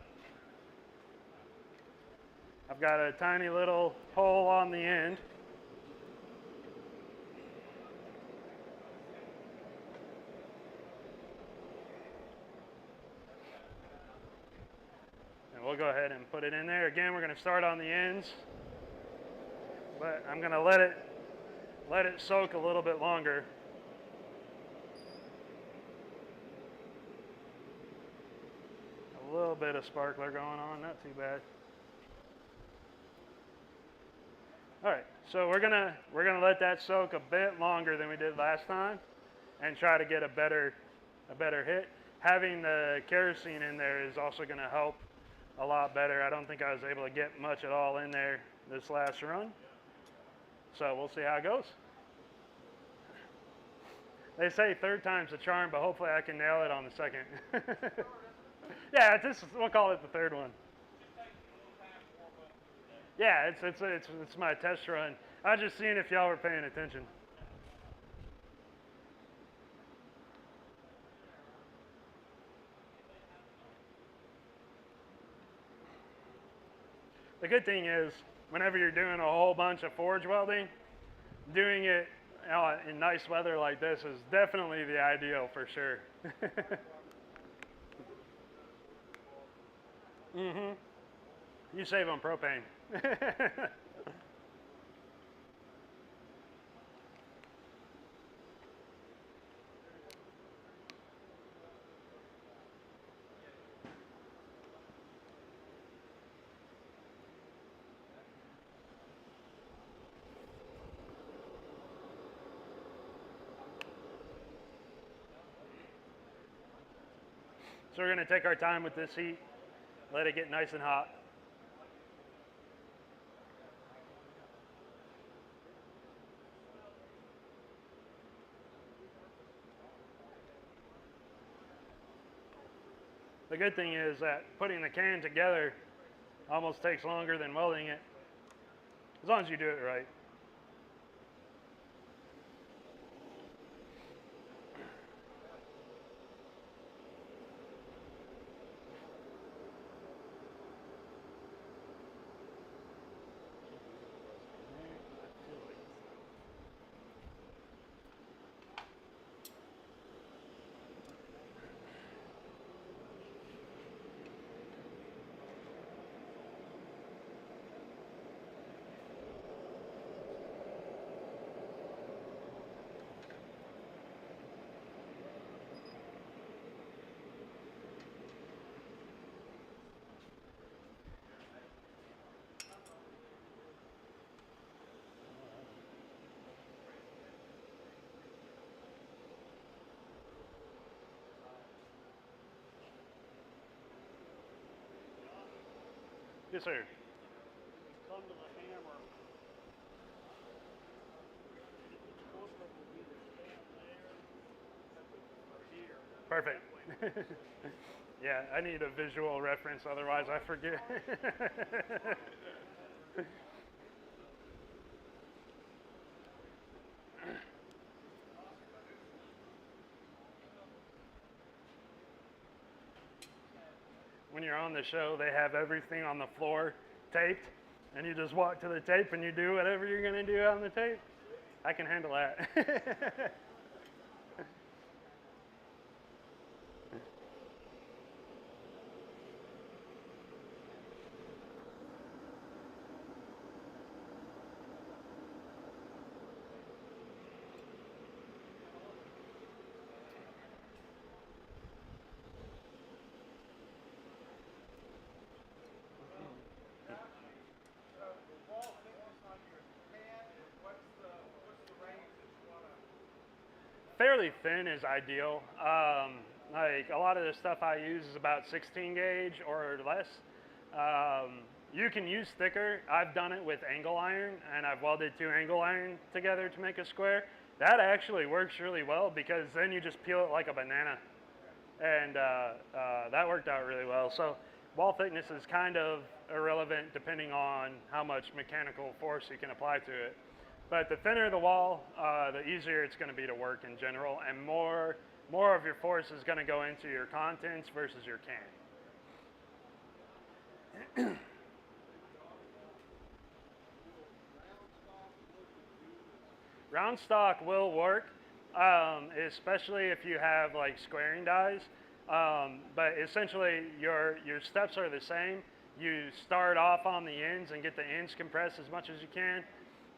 Speaker 1: I've got a tiny little hole on the end. And we'll go ahead and put it in there. Again, we're going to start on the ends, but I'm going to let it soak a little bit longer. A little bit of sparkler going on, not too bad. All right, so we're gonna let that soak a bit longer than we did last time, and try to get a better hit. Having the kerosene in there is also going to help a lot better. I don't think I was able to get much at all in there this last run, so we'll see how it goes. They say third time's a charm, but hopefully I can nail it on the second. Yeah, we'll call it the third one. Yeah, it's my test run. I was just seeing if y'all were paying attention. The good thing is, whenever you're doing a whole bunch of forge welding, doing it in nice weather like this is definitely the ideal for sure. Mm-hmm. You save on propane. So we're going to take our time with this heat, let it get nice and hot. The good thing is that putting the can together almost takes longer than welding it, as long as you do it right. Yes, sir.
Speaker 2: Come to the hammer. Most of them will either stand there or here.
Speaker 1: Perfect. Yeah, I need a visual reference, otherwise I forget. When you're on the show, they have everything on the floor taped, and you just walk to the tape and you do whatever you're going to do on the tape. I can handle that. Fairly thin is ideal. Like a lot of the stuff I use is about 16 gauge or less. You can use thicker. I've done it with angle iron, and I've welded 2 angle iron together to make a square. That actually works really well because then you just peel it like a banana, and that worked out really well. So wall thickness is kind of irrelevant depending on how much mechanical force you can apply to it. But the thinner the wall, the easier it's going to be to work in general, and more more of your force is going to go into your contents versus your can. Round stock will work, especially if you have like squaring dies. But essentially, your steps are the same. You start off on the ends and get the ends compressed as much as you can,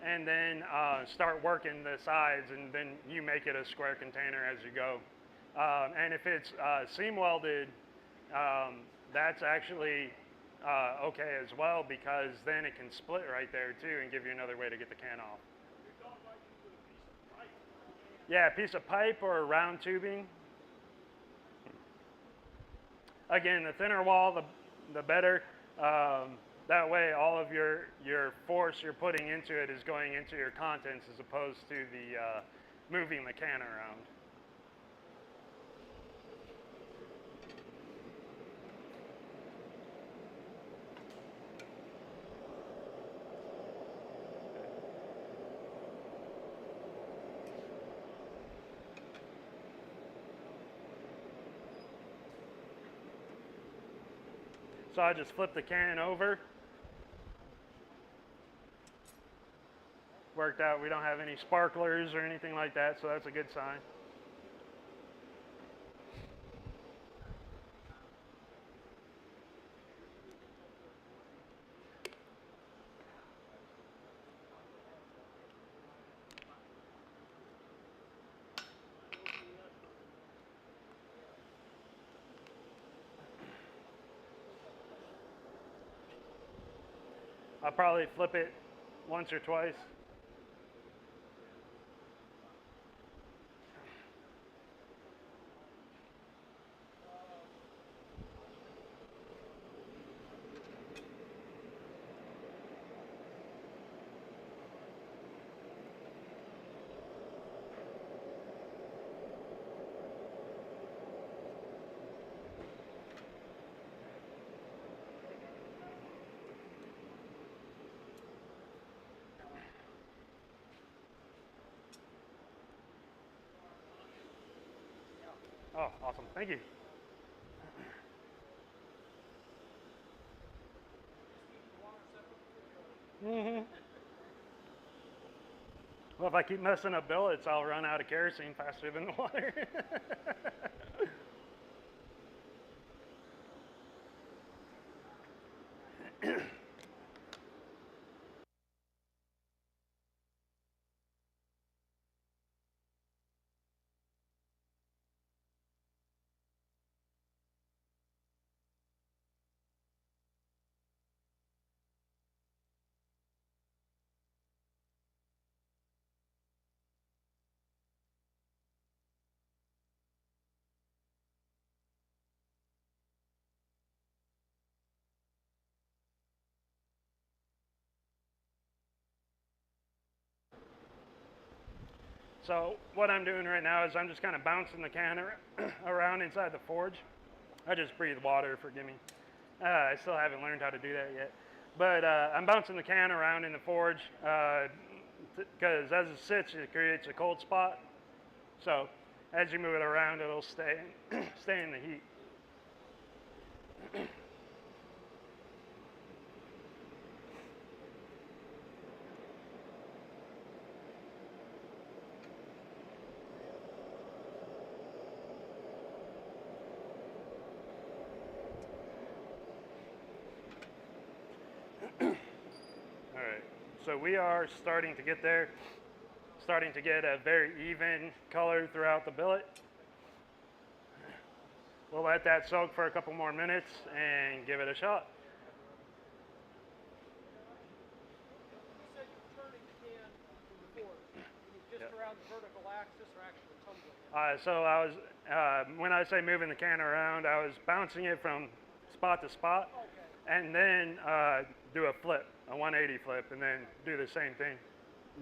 Speaker 1: and then start working the sides, and then you make it a square container as you go. And if it's seam welded, that's actually okay as well, because then it can split right there too and give you another way to get the can off. Yeah, a piece of pipe or round tubing. Again, the thinner wall, the better. That way, all of your force you're putting into it is going into your contents as opposed to the moving the can around. So I just flip the can over. Worked out, we don't have any sparklers or anything like that, so that's a good sign. I'll probably flip it once or twice. Oh, awesome. Thank you. Well, if I keep messing up billets, I'll run out of kerosene faster than the water. So what I'm doing right now is I'm just kind of bouncing the can around inside the forge. I just breathe water, forgive me. I still haven't learned how to do that yet. But I'm bouncing the can around in the forge because as it sits, it creates a cold spot. So as you move it around, it'll stay in the heat. All right, so we are starting to get there, starting to get a very even color throughout the billet. We'll let that soak for a couple more minutes and give it a shot.
Speaker 2: You said you're turning the can from the forge. Just around the vertical axis or actually tumbling it?
Speaker 1: So I was, when I say moving the can around, I was bouncing it from spot to spot, and then do a flip, a 180 flip, and then do the same thing,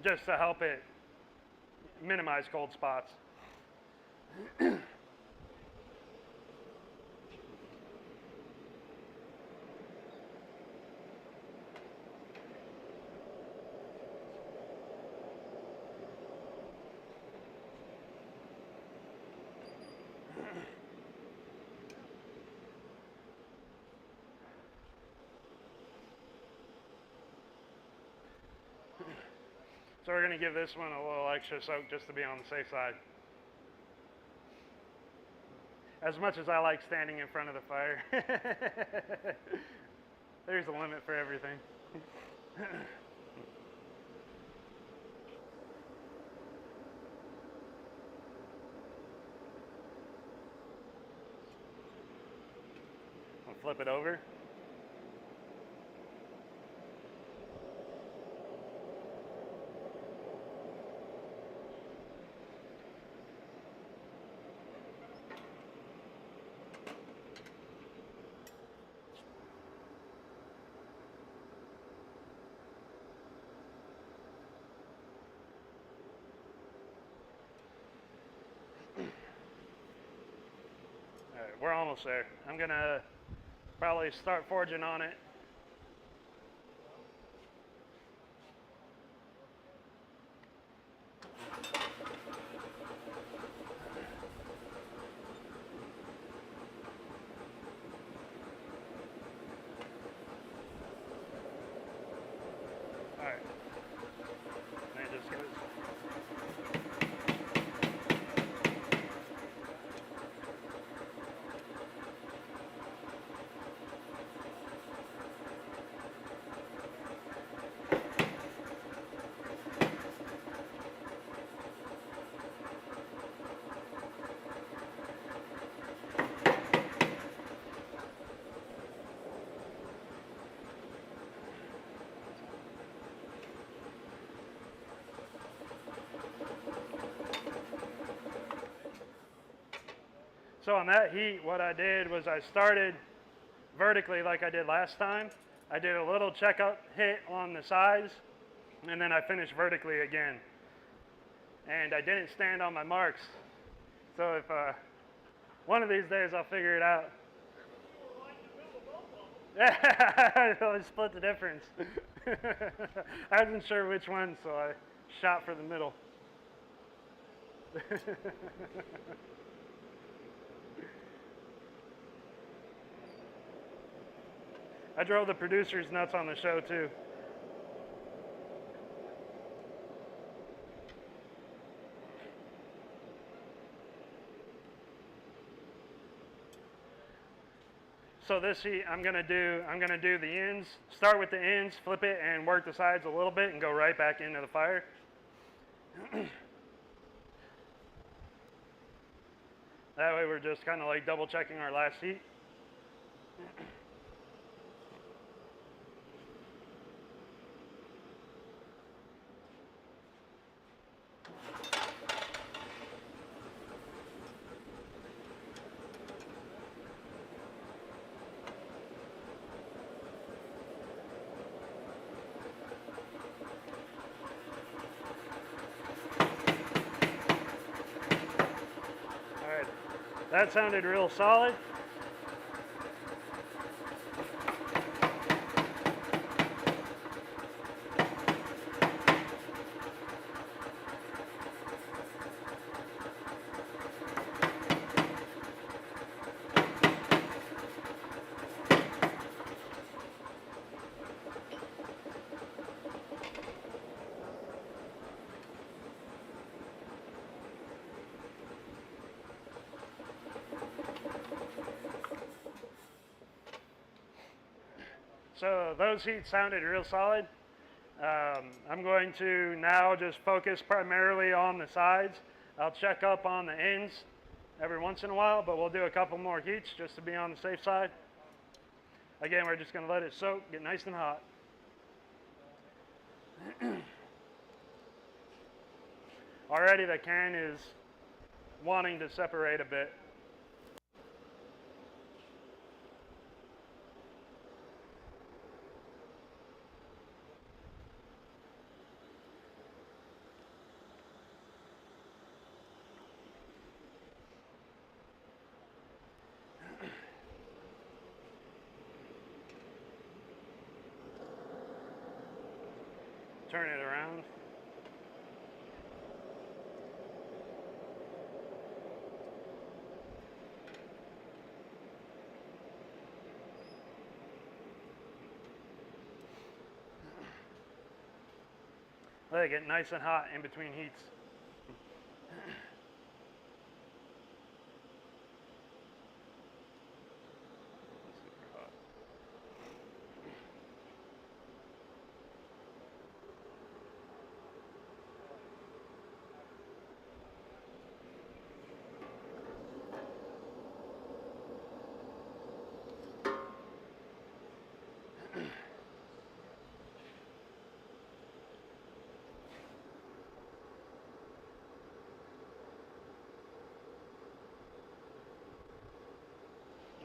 Speaker 1: just to help it minimize cold spots. So we're going to give this one a little extra soak just to be on the safe side. As much as I like standing in front of the fire, there's a limit for everything. I'll flip it over. All right, we're almost there. I'm gonna probably start forging on it. All right. Let me just get it. So on that heat, what I did was I started vertically like I did last time. I did a little checkup hit on the sides, and then I finished vertically again. And I didn't stand on my marks. So if one of these days I'll figure it out. I split the difference. I wasn't sure which one, so I shot for the middle. I drove the producers nuts on the show too. So this heat, I'm gonna do the ends. Start with the ends, flip it, and work the sides a little bit, and go right back into the fire. That way, we're just kind of like double checking our last heat. That sounded real solid. So those heats sounded real solid. I'm going to now just focus primarily on the sides. I'll check up on the ends every once in a while, but we'll do a couple more heats just to be on the safe side. Again, we're just going to let it soak, get nice and hot. Already the can is wanting to separate a bit. Turn it around. Let it get nice and hot in between heats.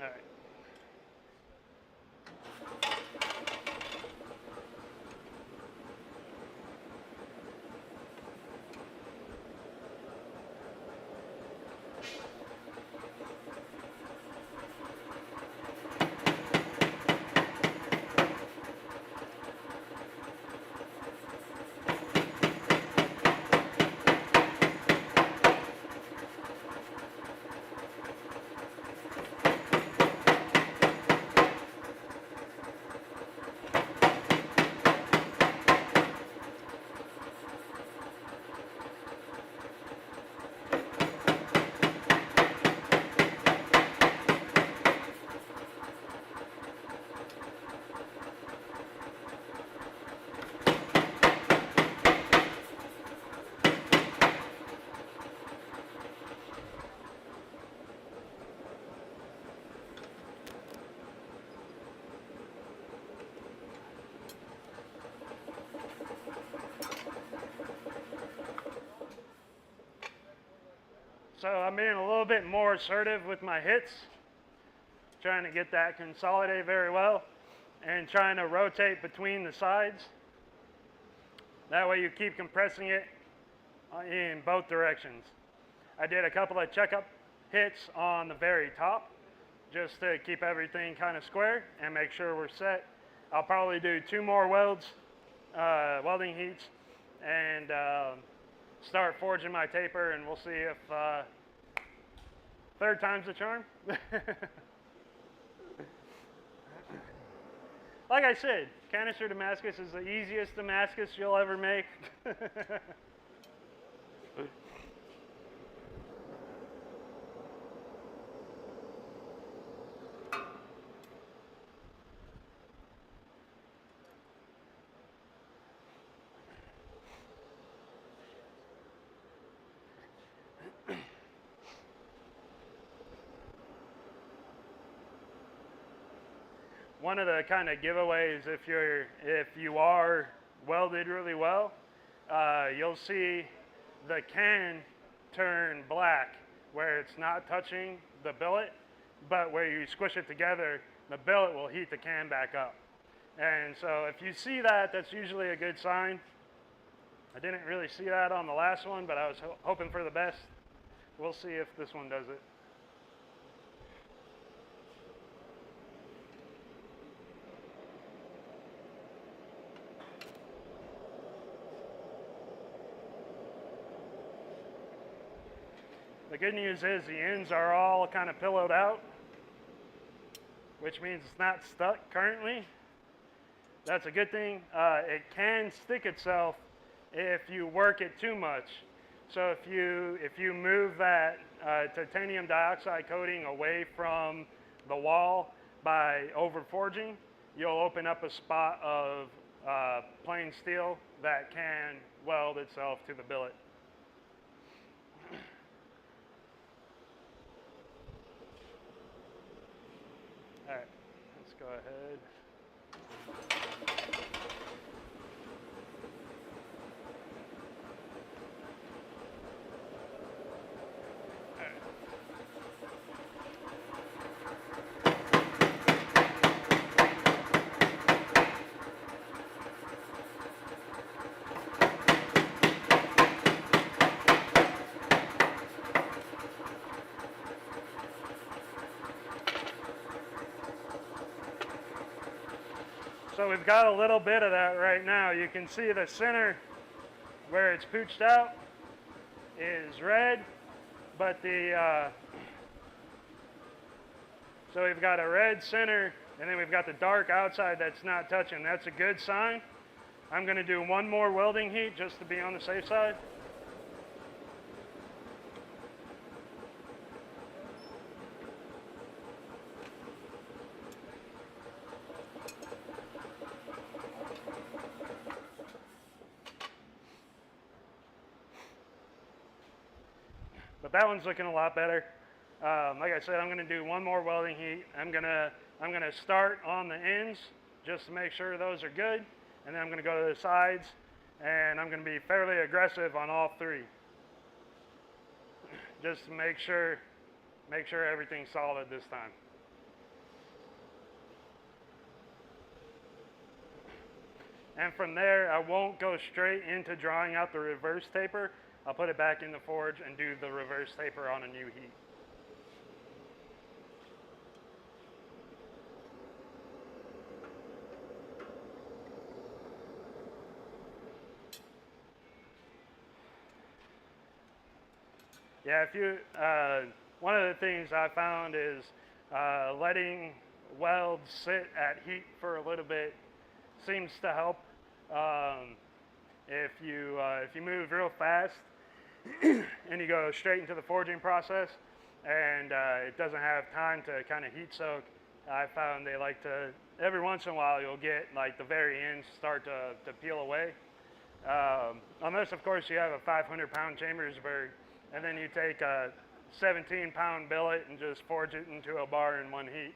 Speaker 1: All right. So I'm being a little bit more assertive with my hits, trying to get that consolidated very well, and trying to rotate between the sides. That way you keep compressing it in both directions. I did a couple of checkup hits on the very top, just to keep everything kind of square and make sure we're set. I'll probably do 2 more welding heats, and start forging my taper, and we'll see if third time's the charm. Like I said, Canister Damascus is the easiest Damascus you'll ever make. One of the kind of giveaways, if you are welded really well, you'll see the can turn black where it's not touching the billet, but where you squish it together, the billet will heat the can back up. And so if you see that, that's usually a good sign. I didn't really see that on the last one, but I was hoping for the best. We'll see if this one does it. The good news is the ends are all kind of pillowed out, which means it's not stuck currently. That's a good thing. It can stick itself if you work it too much. So if you move that titanium dioxide coating away from the wall by over forging, you'll open up a spot of plain steel that can weld itself to the billet. All right, let's go ahead. So we've got a little bit of that right now. You can see the center where it's pooched out is red, but so we've got a red center, and then we've got the dark outside that's not touching. That's a good sign. I'm going to do one more welding heat just to be on the safe side. But that one's looking a lot better. Like I said, I'm going to do one more welding heat. I'm going to start on the ends just to make sure those are good, and then I'm going to go to the sides, and I'm going to be fairly aggressive on all three, just to make sure everything's solid this time. And from there, I won't go straight into drawing out the reverse taper. I'll put it back in the forge and do the reverse taper on a new heat. Yeah, one of the things I found is letting welds sit at heat for a little bit seems to help. If you move real fast and you go straight into the forging process and it doesn't have time to kind of heat soak, I found they like to, every once in a while you'll get like the very ends start to peel away. Unless of course you have a 500-pound Chambersburg and then you take a 17-pound billet and just forge it into a bar in one heat.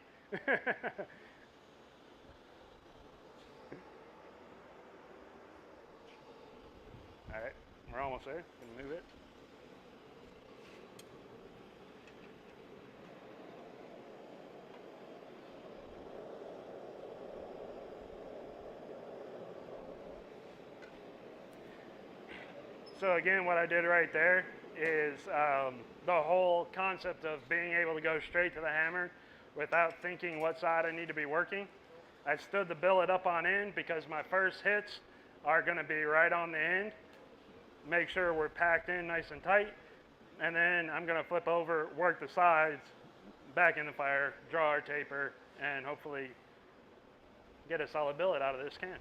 Speaker 1: All right, we're almost there. Gonna move it. So again, what I did right there is the whole concept of being able to go straight to the hammer without thinking what side I need to be working. I stood the billet up on end because my first hits are going to be right on the end. Make sure we're packed in nice and tight, and then I'm going to flip over, work the sides, back in the fire, draw our taper, and hopefully get a solid billet out of this can.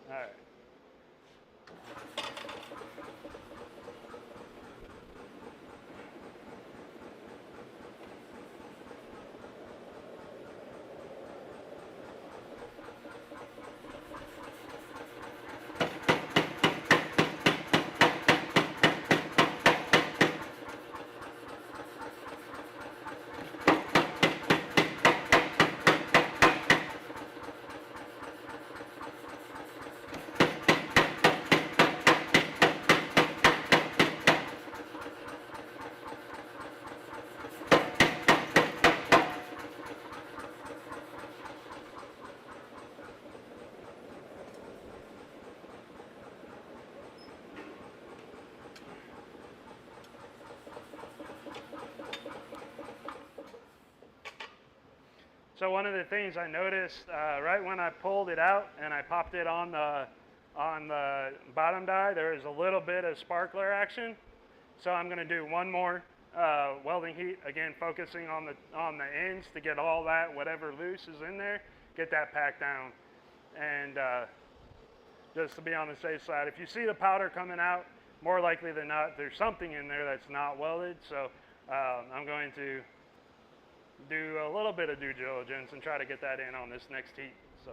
Speaker 1: All right. So one of the things I noticed right when I pulled it out and I popped it on the bottom die, there is a little bit of sparkler action. So I'm going to do one more welding heat, again focusing on the ends to get all that, whatever loose is in there, get that packed down. And just to be on the safe side, if you see the powder coming out, more likely than not, there's something in there that's not welded. So I'm going to do a little bit of due diligence and try to get that in on this next heat. So.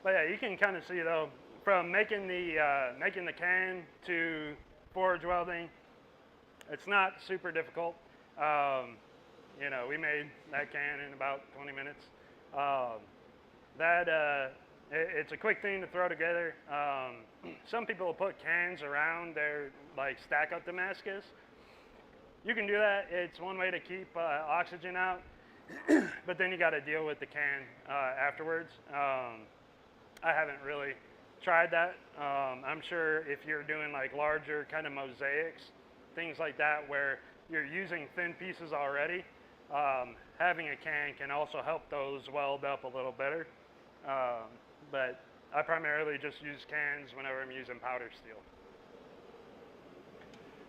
Speaker 1: But yeah, you can kind of see though, from making the can to forge welding, it's not super difficult. You know, we made that can in about 20 minutes. It's a quick thing to throw together. Some people will put cans around their like stack up Damascus. You can do that. It's one way to keep oxygen out, but then you got to deal with the can afterwards. I haven't really tried that. I'm sure if you're doing like larger kind of mosaics, things like that, where you're using thin pieces already, having a can can also help those weld up a little better. But I primarily just use cans whenever I'm using powder steel.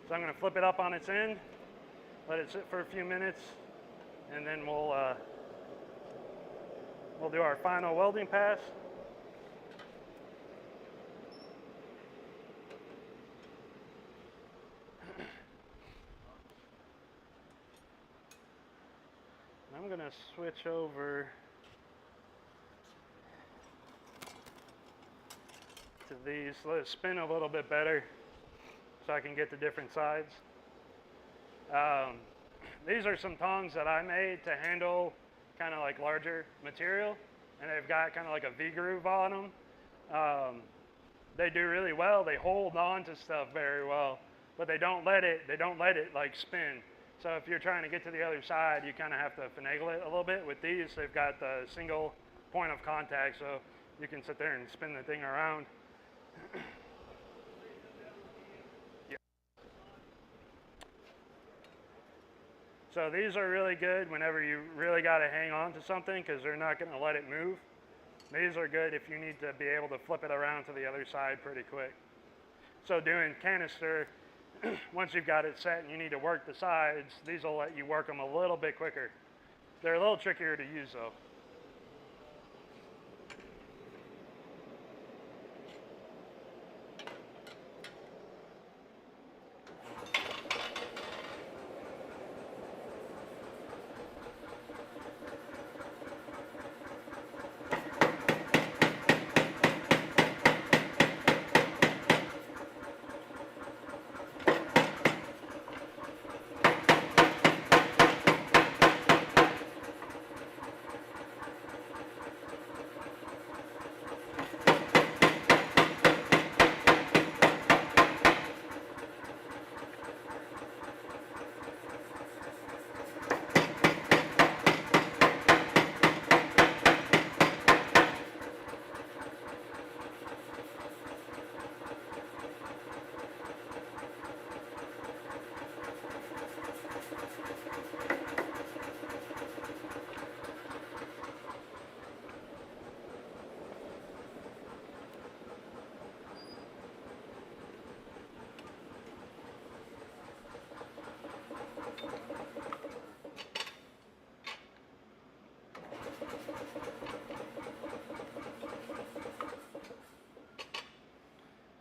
Speaker 1: So I'm going to flip it up on its end, let it sit for a few minutes, and then we'll do our final welding pass. I'm going to switch over to these, let it spin a little bit better so I can get the different sides. These are some tongs that I made to handle kind of like larger material, and they've got kind of like a V-groove on them. They do really well. They hold on to stuff very well, but they don't let it like spin. So if you're trying to get to the other side, you kind of have to finagle it a little bit. With these, they've got the single point of contact, so you can sit there and spin the thing around. Yeah. So these are really good whenever you really got to hang on to something because they're not going to let it move. These are good if you need to be able to flip it around to the other side pretty quick. So doing canister, once you've got it set and you need to work the sides, these will let you work them a little bit quicker. They're a little trickier to use though.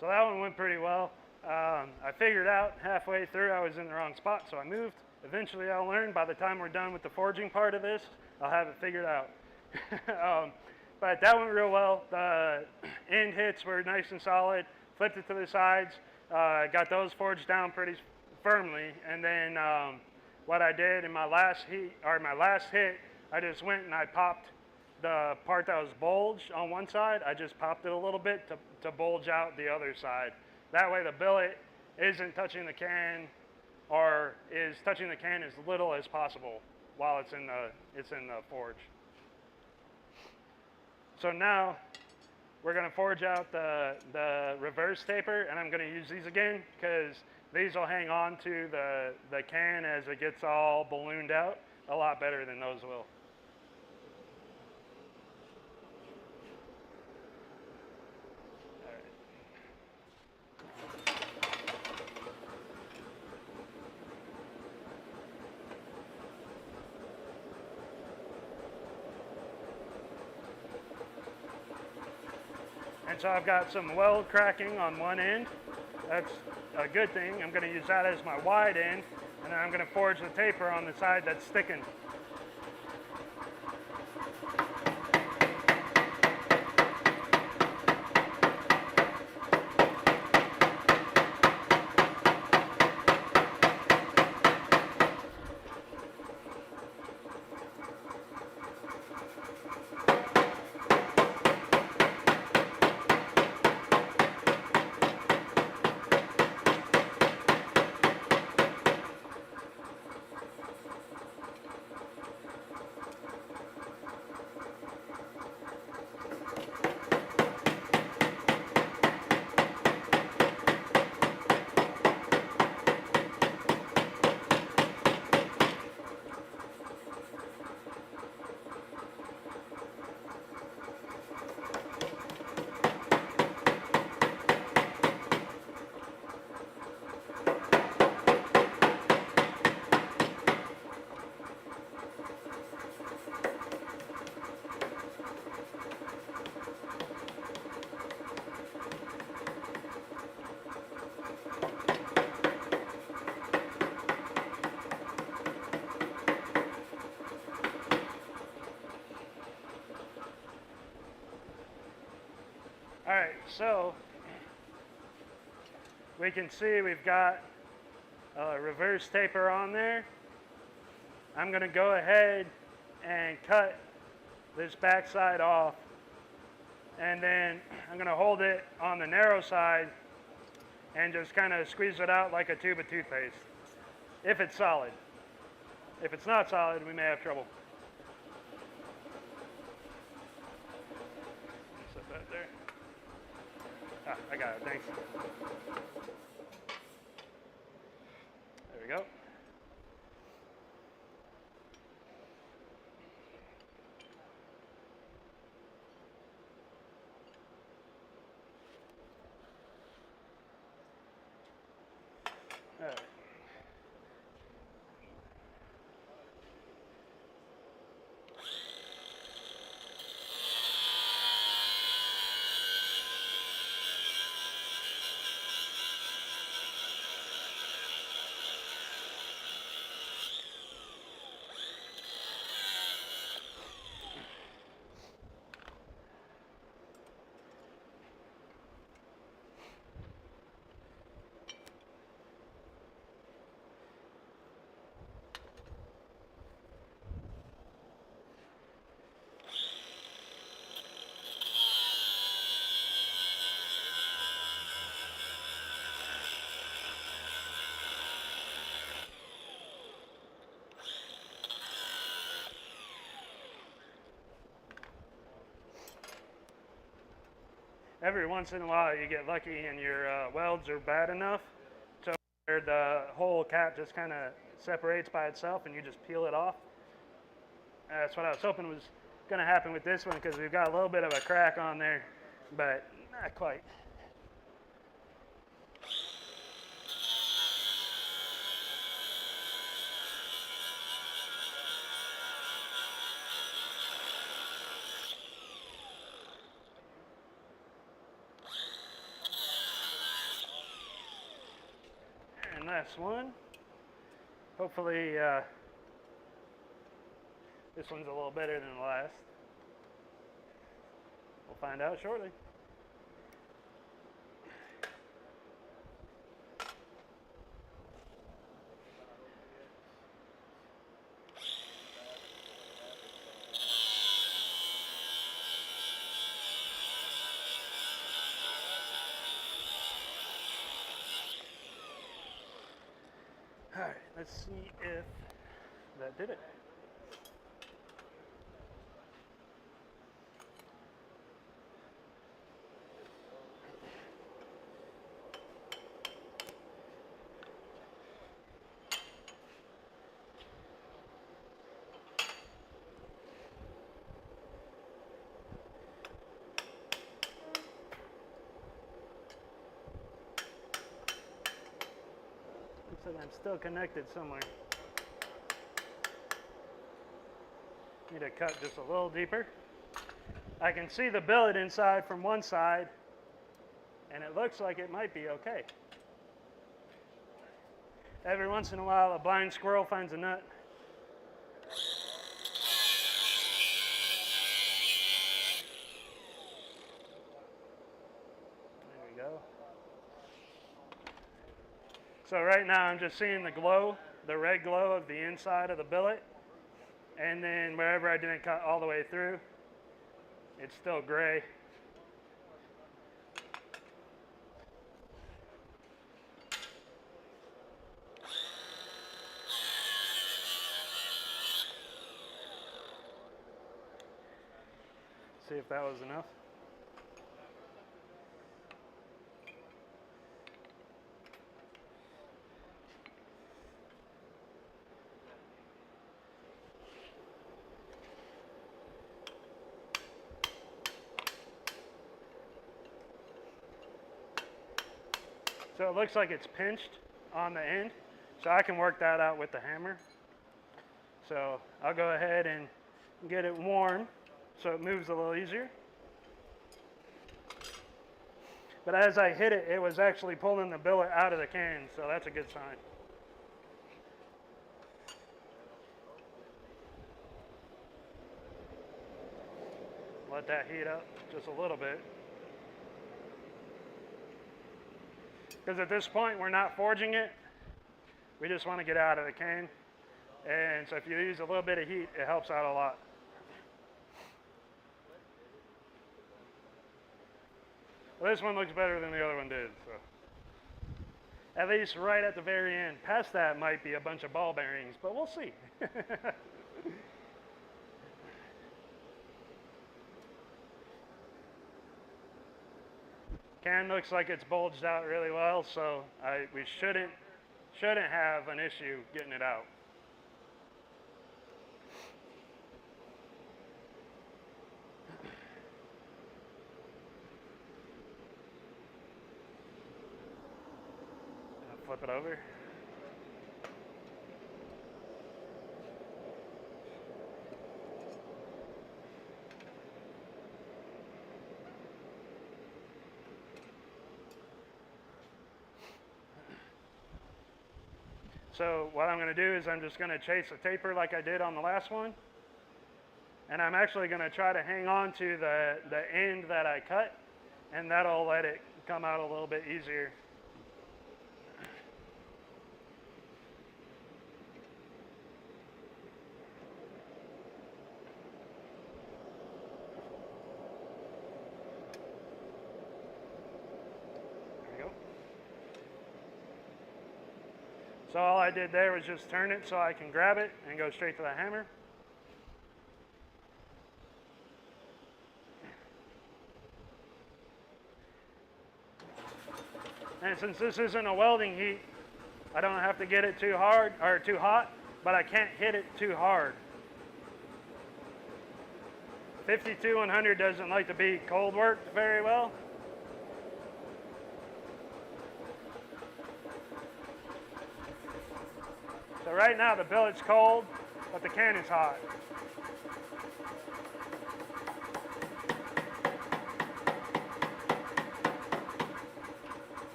Speaker 1: So that one went pretty well. I figured out halfway through I was in the wrong spot, so I moved. Eventually I'll learn. By the time we're done with the forging part of this, I'll have it figured out. But that went real well. The end hits were nice and solid. Flipped it to the sides. Got those forged down pretty firmly. And then what I did in my last hit, I just went and I popped the part that was bulged on one side. I just popped it a little bit to bulge out the other side. That way the billet isn't touching the can, or is touching the can as little as possible while it's in the forge. So now we're going to forge out the reverse taper, and I'm going to use these again because these will hang on to the can as it gets all ballooned out a lot better than those will. And so I've got some weld cracking on one end. That's a good thing. I'm going to use that as my wide end, and then I'm going to forge the taper on the side that's sticking. So we can see we've got a reverse taper on there. I'm going to go ahead and cut this back side off, and then I'm going to hold it on the narrow side and just kind of squeeze it out like a tube of toothpaste, if it's solid. If it's not solid, we may have trouble. Set that there. Ah, I got it, thanks. There we go. All right. Every once in a while you get lucky and your welds are bad enough to where the whole cap just kind of separates by itself and you just peel it off. That's what I was hoping was going to happen with this one, because we've got a little bit of a crack on there, but not quite. And last one. Hopefully this one's a little better than the last. We'll find out shortly. All right, let's see if that did it. Looks like I'm still connected somewhere. Need to cut just a little deeper. I can see the billet inside from one side, and it looks like it might be okay. Every once in a while, a blind squirrel finds a nut. There we go. So right now I'm just seeing the glow, the red glow of the inside of the billet. And then wherever I didn't cut all the way through, it's still gray. See if that was enough. So it looks like it's pinched on the end, so I can work that out with the hammer. So I'll go ahead and get it warm so it moves a little easier. But as I hit it, it was actually pulling the billet out of the can, so that's a good sign. Let that heat up just a little bit. because at this point we're not forging it. We just want to get out of the cane. And so if you use a little bit of heat, it helps out a lot. Well, this one looks better than the other one did. So. At least right at the very end. Past that might be a bunch of ball bearings, but we'll see. Can looks like it's bulged out really well, so we shouldn't have an issue getting it out. Flip it over. So what I'm going to do is I'm just going to chase a taper like I did on the last one. And I'm actually going to try to hang on to the end that I cut, and that'll let it come out a little bit easier. So all I did there was just turn it so I can grab it and go straight to the hammer. And since this isn't a welding heat, I don't have to get it too hard or too hot, but I can't hit it too hard. 52-100 doesn't like to be cold worked very well. So right now the billet's cold, but the can is hot.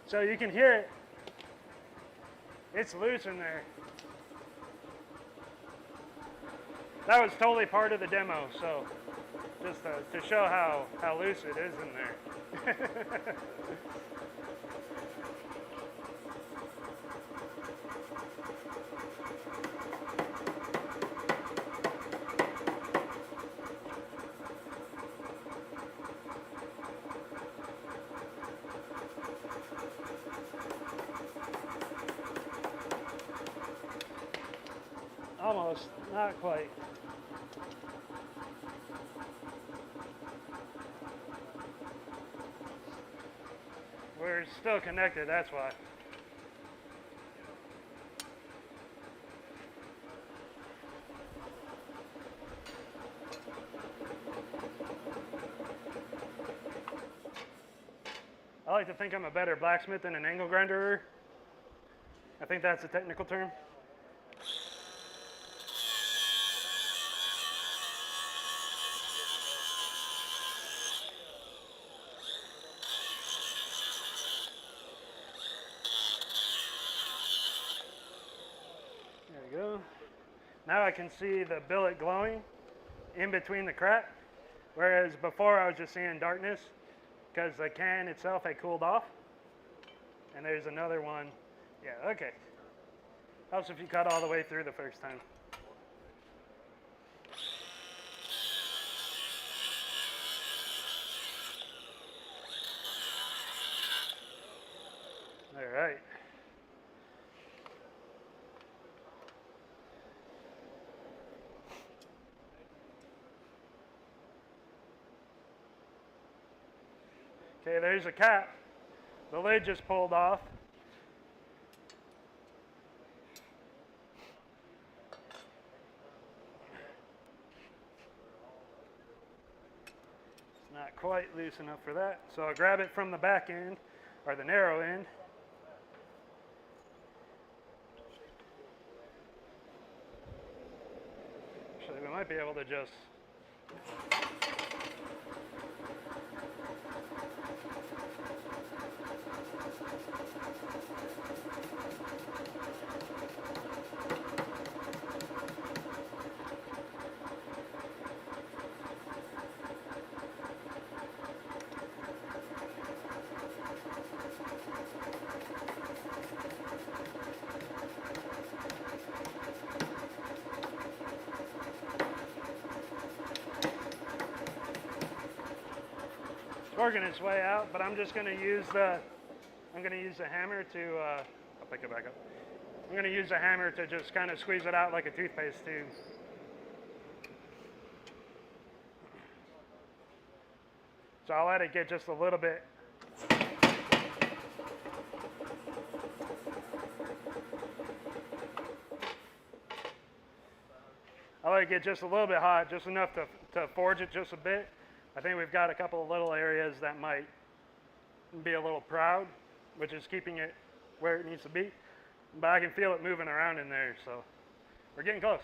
Speaker 1: So you can hear it. It's loose in there. That was totally part of the demo, so just to show how loose it is in there. Almost, not quite. We're still connected, that's why. I like to think I'm a better blacksmith than an angle grinderer. I think that's a technical term. There we go. Now I can see the billet glowing in between the crack, whereas before I was just seeing darkness because the can itself had cooled off. And there's another one. Yeah, okay. Helps if you cut all the way through the first time. All right. Okay, there's a cap. The lid just pulled off. It's not quite loose enough for that. So I'll grab it from the back end, or the narrow end. Actually, we might be able to just It's working its way out, but I'm just going to use the hammer to I'll pick it back up. I'm going to use the hammer to just kind of squeeze it out like a toothpaste tube. So I'll let it get just a little bit. I'll let it get just a little bit hot, just enough to forge it just a bit. I think we've got a couple of little areas that might be a little proud, which is keeping it where it needs to be. But I can feel it moving around in there, so we're getting close.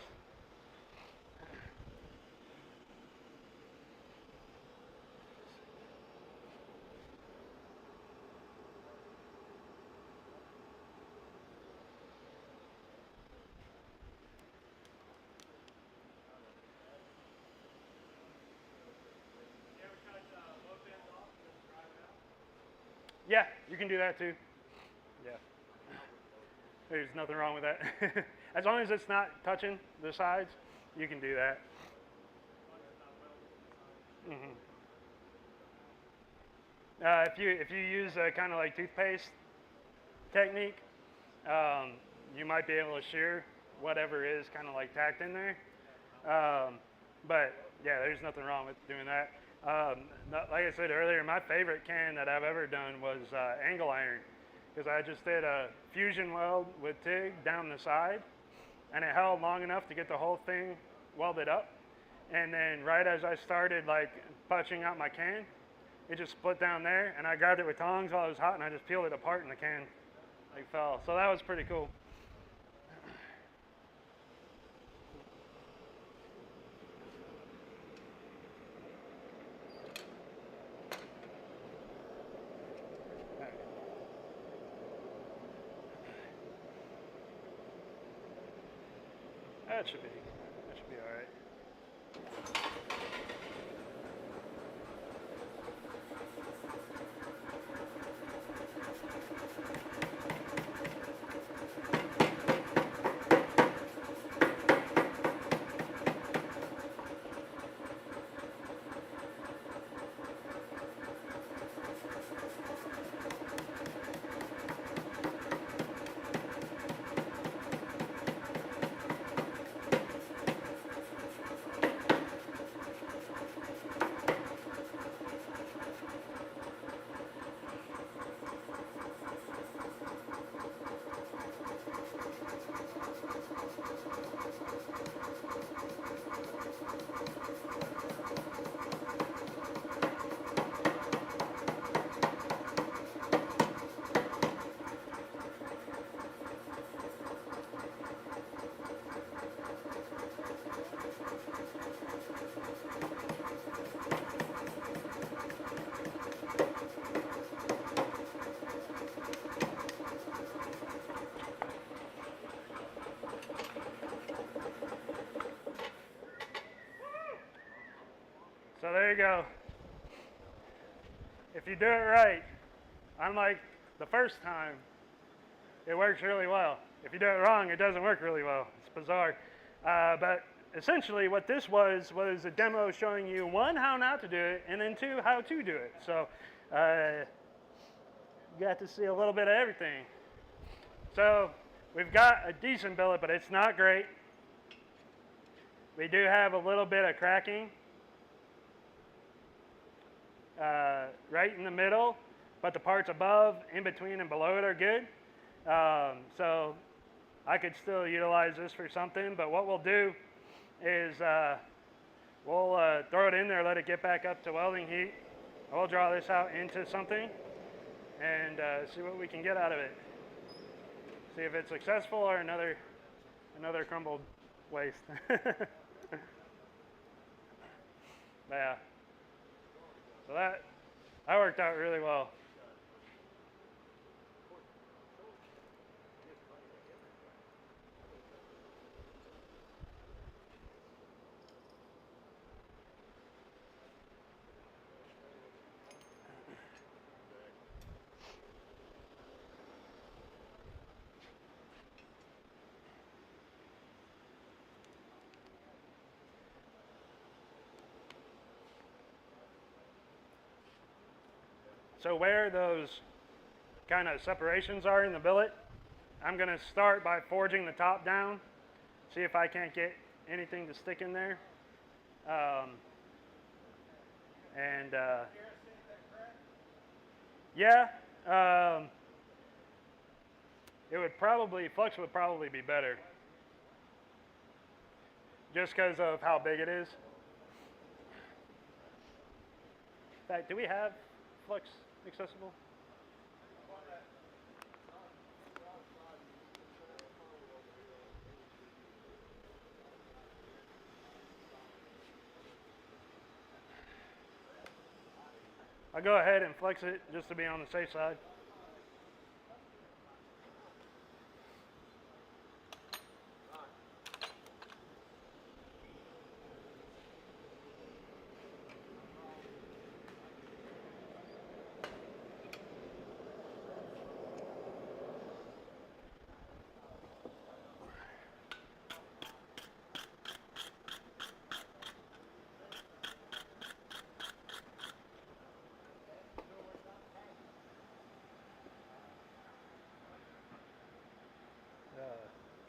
Speaker 1: Yeah, you can do that too. Yeah. There's nothing wrong with that. As long as it's not touching the sides, you can do that. Mm-hmm. If you use a kind of like toothpaste technique, you might be able to shear whatever is kind of like tacked in there. But yeah, there's nothing wrong with doing that. Like I said earlier, my favorite can that I've ever done was angle iron, because I just did a fusion weld with TIG down the side, and it held long enough to get the whole thing welded up. And then right as I started like punching out my can, it just split down there, and I grabbed it with tongs while it was hot, and I just peeled it apart, and the can like fell. So that was pretty cool. That should be all right. So there you go. If you do it right, unlike the first time, it works really well. If you do it wrong, it doesn't work really well. It's bizarre. But essentially what this was a demo showing you, one, how not to do it, and then two, how to do it. So you got to see a little bit of everything. So we've got a decent billet, but it's not great. We do have a little bit of cracking right in the middle, but the parts above, in between, and below it are good. So I could still utilize this for something, but what we'll do is we'll throw it in there, let it get back up to welding heat. We'll draw this out into something and see what we can get out of it. See if it's successful or another crumbled waste. Yeah. So that worked out really well. So where those kind of separations are in the billet, I'm going to start by forging the top down, see if I can't get anything to stick in there. And yeah, it would probably, flux would probably be better, just because of how big it is. In fact, do we have flux accessible? I'll go ahead and flex it just to be on the safe side.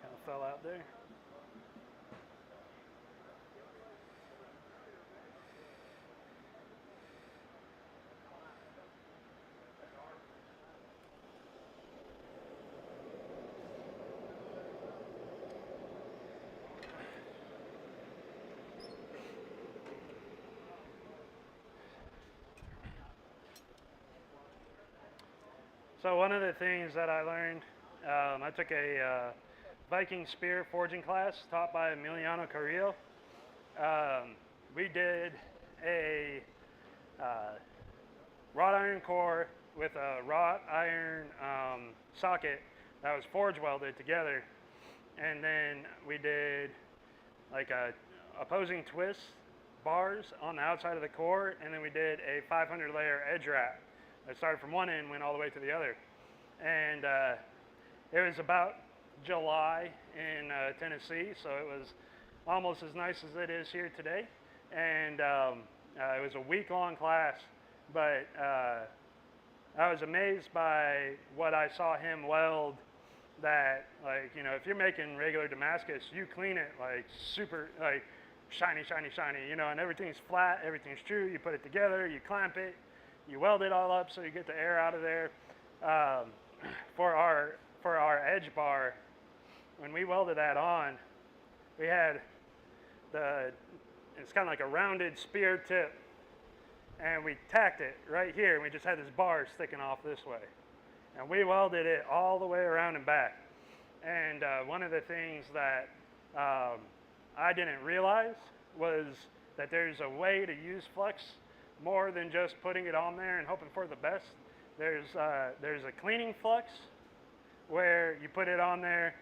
Speaker 1: Kind of fell out there. So one of the things that I learned, I took a Viking spear forging class taught by Emiliano Carrillo. We did a wrought iron core with a wrought iron socket that was forge welded together, and then we did like a opposing twist bars on the outside of the core, and then we did a 500 layer edge wrap that started from one end, went all the way to the other. And it was about July in Tennessee, so it was almost as nice as it is here today. And it was a week-long class, but I was amazed by what I saw him weld. That, like, you know, if you're making regular Damascus, you clean it like super, like shiny, shiny, shiny, you know, and everything's flat, everything's true. You put it together, you clamp it, you weld it all up so you get the air out of there. For our edge bar, when we welded that on, we had it's kind of like a rounded spear tip, and we tacked it right here, and we just had this bar sticking off this way. And we welded it all the way around and back. And one of the things that I didn't realize was that there's a way to use flux more than just putting it on there and hoping for the best. There's a cleaning flux where you put it on there,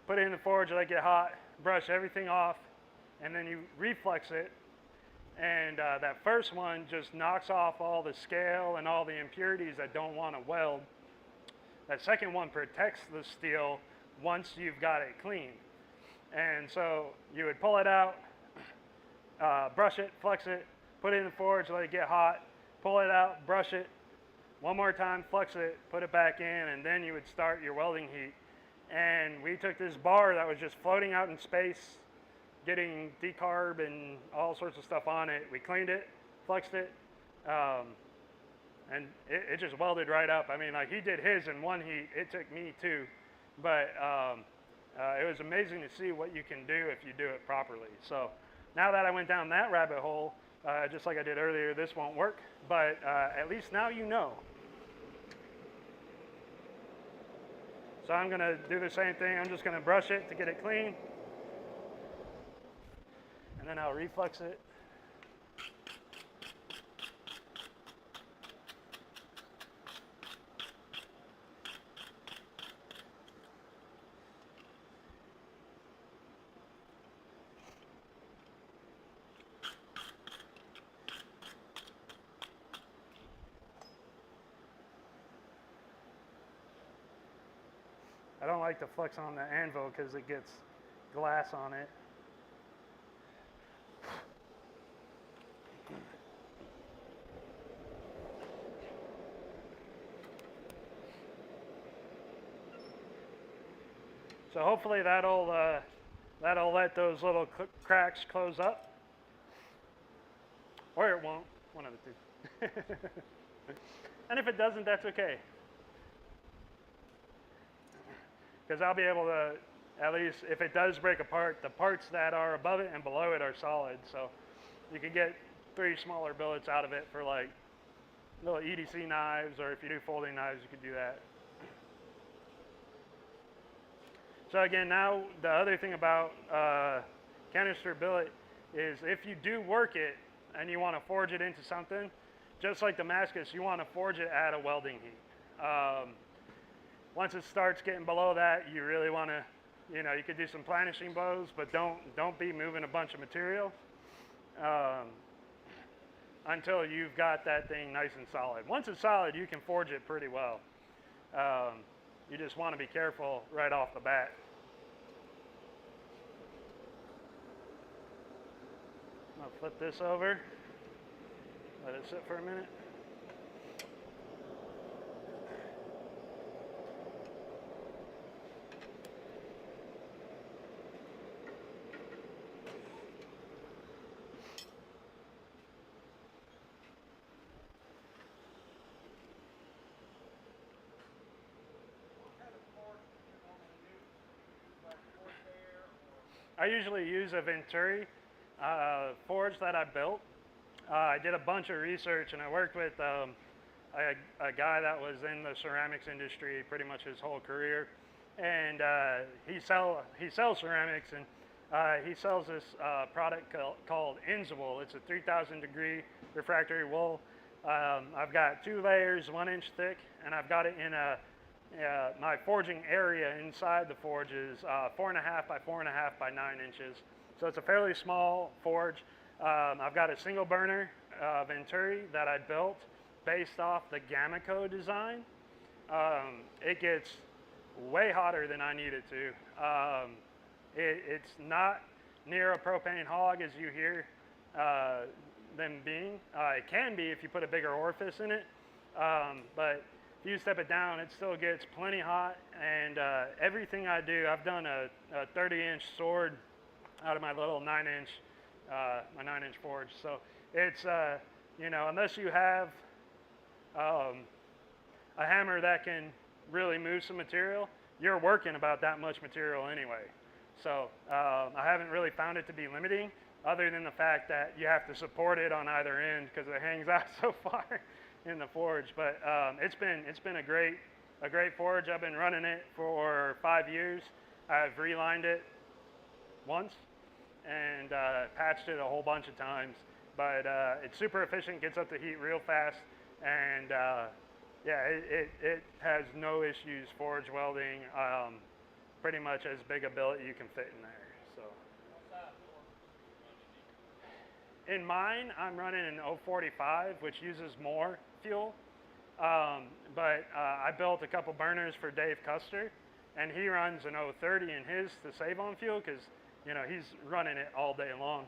Speaker 1: put it in the forge, let it get hot, brush everything off, and then you reflex it. And that first one just knocks off all the scale and all the impurities that don't want to weld. That second one protects the steel once you've got it clean. And so you would pull it out, brush it, flex it, put it in the forge, let it get hot, pull it out, brush it, one more time, flex it, put it back in, and then you would start your welding heat. And we took this bar that was just floating out in space, getting decarb and all sorts of stuff on it. We cleaned it, flexed it, and it just welded right up. I mean, like, he did his in one heat. It took me two. But it was amazing to see what you can do if you do it properly. So now that I went down that rabbit hole, just like I did earlier, this won't work. But at least now you know. So I'm going to do the same thing. I'm just going to brush it to get it clean. And then I'll reflex it. I don't like to flex on the anvil because it gets glass on it. So hopefully that'll let those little cracks close up, or it won't. One of the two. And if it doesn't, that's okay, because I'll be able to, at least if it does break apart, the parts that are above it and below it are solid. So you can get 3 smaller billets out of it for like little EDC knives, or if you do folding knives, you could do that. So again, now the other thing about canister billet is if you do work it and you want to forge it into something, just like Damascus, you want to forge it at a welding heat. Once it starts getting below that, you really want to, you could do some planishing blows, but don't be moving a bunch of material until you've got that thing nice and solid. Once it's solid, you can forge it pretty well. You just want to be careful right off the bat. I'll flip this over, let it sit for a minute. I usually use a Venturi forge that I built. I did a bunch of research, and I worked with a guy that was in the ceramics industry pretty much his whole career, and he sells ceramics, and he sells this product called Inzowool. It's a 3,000 degree refractory wool. I've got 2 layers, 1 inch thick, and I've got it in my forging area inside the forge is 4.5 by 4.5 by 9 inches. So it's a fairly small forge. I've got a single burner Venturi that I built based off the Gamaco design. It gets way hotter than I need it to. It's not near a propane hog as you hear them being. It can be if you put a bigger orifice in it, but if you step it down, it still gets plenty hot. And everything I do, I've done a 30-inch sword out of my little 9-inch, my 9-inch forge. So it's, unless you have a hammer that can really move some material, you're working about that much material anyway. So I haven't really found it to be limiting, other than the fact that you have to support it on either end because it hangs out so far in the forge. But it's been a great forge. I've been running it for 5 years. I've relined it once and patched it a whole bunch of times. But it's super efficient, gets up to heat real fast, and yeah, it has no issues forge welding. Pretty much as big a billet you can fit in there. So in mine, I'm running an 045, which uses more fuel. But I built a couple burners for Dave Custer, and he runs an 030 in his to save on fuel because he's running it all day long,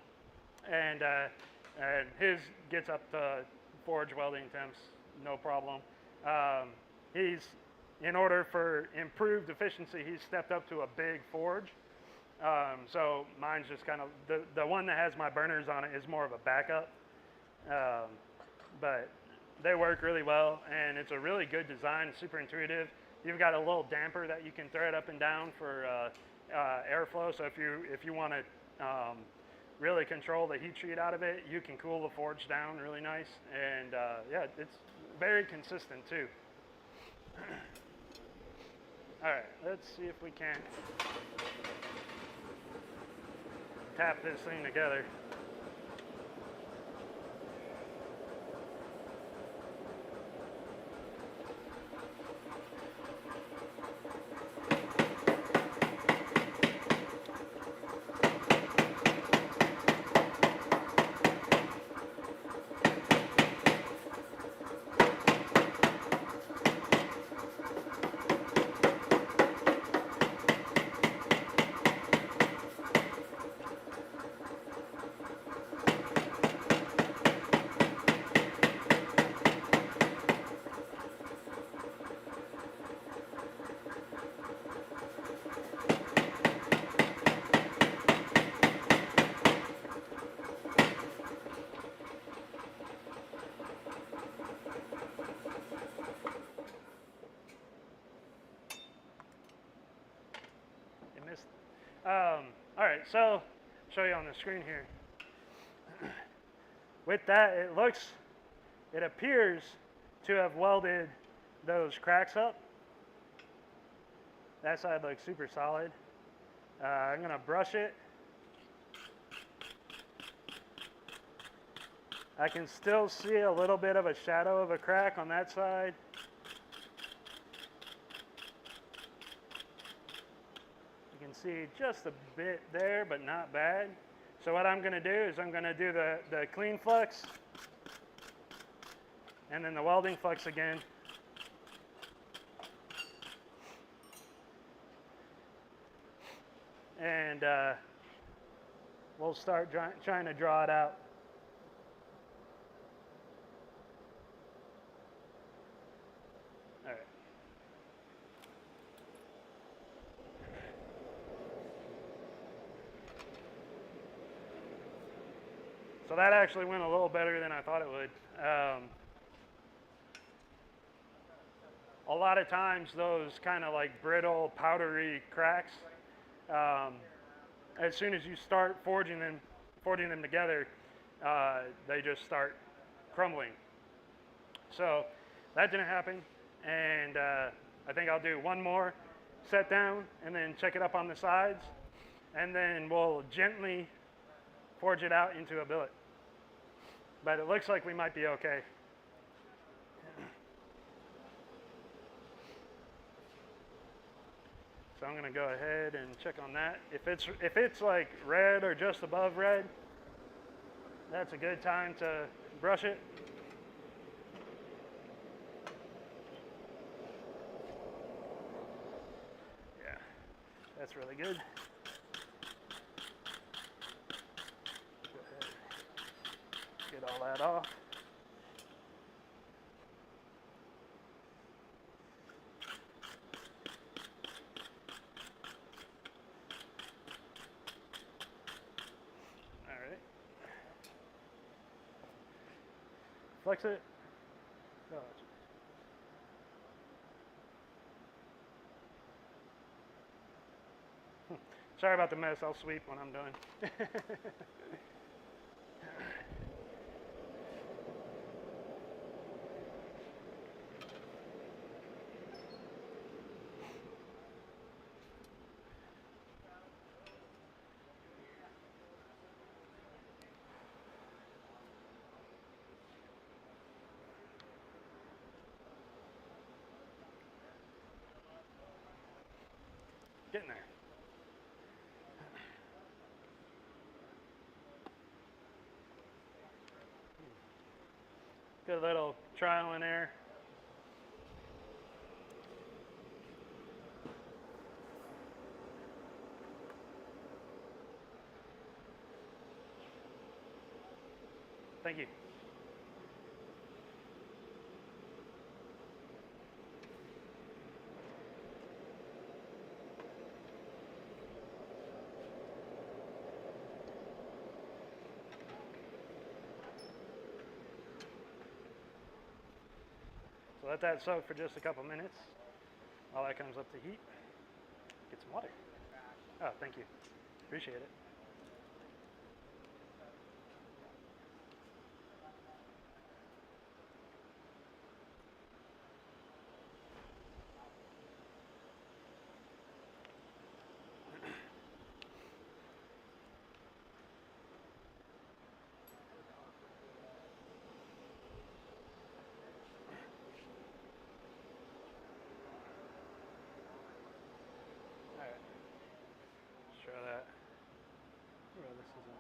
Speaker 1: and his gets up to forge welding temps no problem. In order for improved efficiency, he's stepped up to a big forge. So mine's just kind of, the one that has my burners on it is more of a backup. But they work really well, and it's a really good design, super intuitive. You've got a little damper that you can thread up and down for airflow. So if you want to really control the heat treat out of it, you can cool the forge down really nice. And yeah, it's very consistent too. All right, let's see if we can tap this thing together. All right, so show you on the screen here. With that, it appears to have welded those cracks up. That side looks super solid. I'm gonna brush it. I can still see a little bit of a shadow of a crack on that side. You can see just a bit there, but not bad. So what I'm gonna do is I'm gonna do the clean flux and then the welding flux again. And we'll start trying to draw it out. All right. So that actually went a little better than I thought it would. A lot of times those kind of like brittle, powdery cracks, as soon as you start forging them together, they just start crumbling. So that didn't happen, and I think I'll do one more set down and then check it up on the sides, and then we'll gently forge it out into a billet. But it looks like we might be okay. So I'm gonna go ahead and check on that. If it's like red or just above red, that's a good time to brush it. Yeah, that's really good. Go ahead, get all that off. Flex it. No, sorry about the mess. I'll sweep when I'm done. Getting there. Good little trial and error. Thank you. So let that soak for just a couple minutes while that comes up to heat. Get some water. Oh, thank you. Appreciate it. Try that. Oh, this isn't.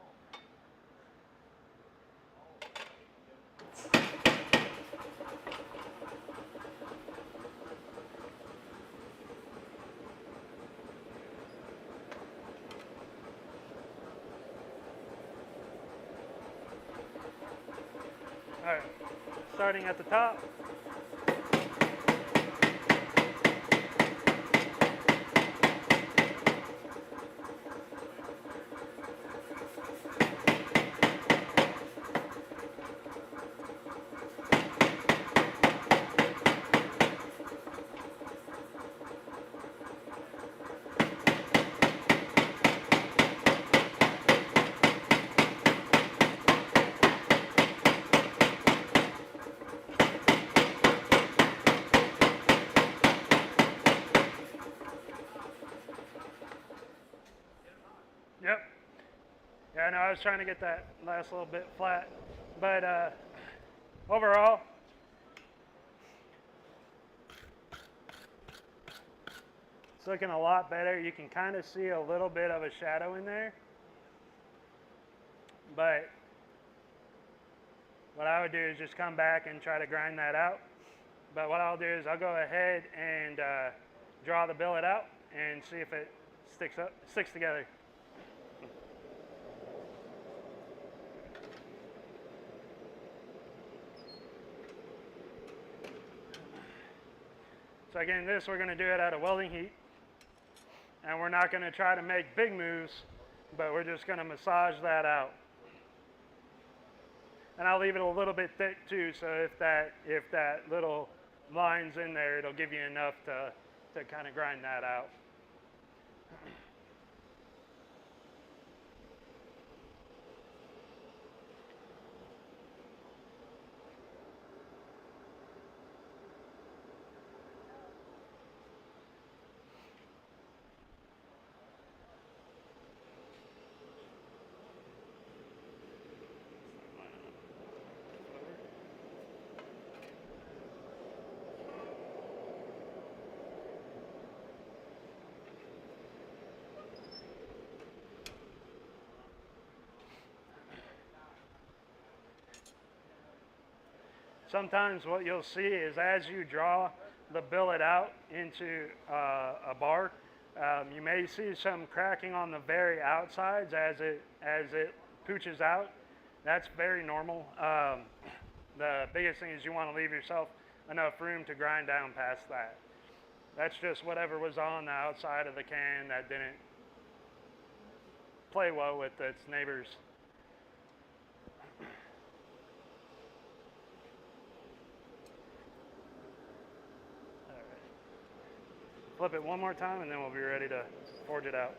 Speaker 1: All right, starting at the top. I was trying to get that last little bit flat. But overall, it's looking a lot better. You can kind of see a little bit of a shadow in there. But what I would do is just come back and try to grind that out. But what I'll do is I'll go ahead and draw the billet out and see if it sticks together. So again, this we're going to do it at a welding heat. And we're not going to try to make big moves, but we're just going to massage that out. And I'll leave it a little bit thick too, so if that little line's in there, it'll give you enough to kind of grind that out. Sometimes what you'll see is as you draw the billet out into a bar, you may see some cracking on the very outsides as it pooches out. That's very normal. The biggest thing is you want to leave yourself enough room to grind down past that. That's just whatever was on the outside of the can that didn't play well with its neighbors. Flip it one more time and then we'll be ready to forge it out.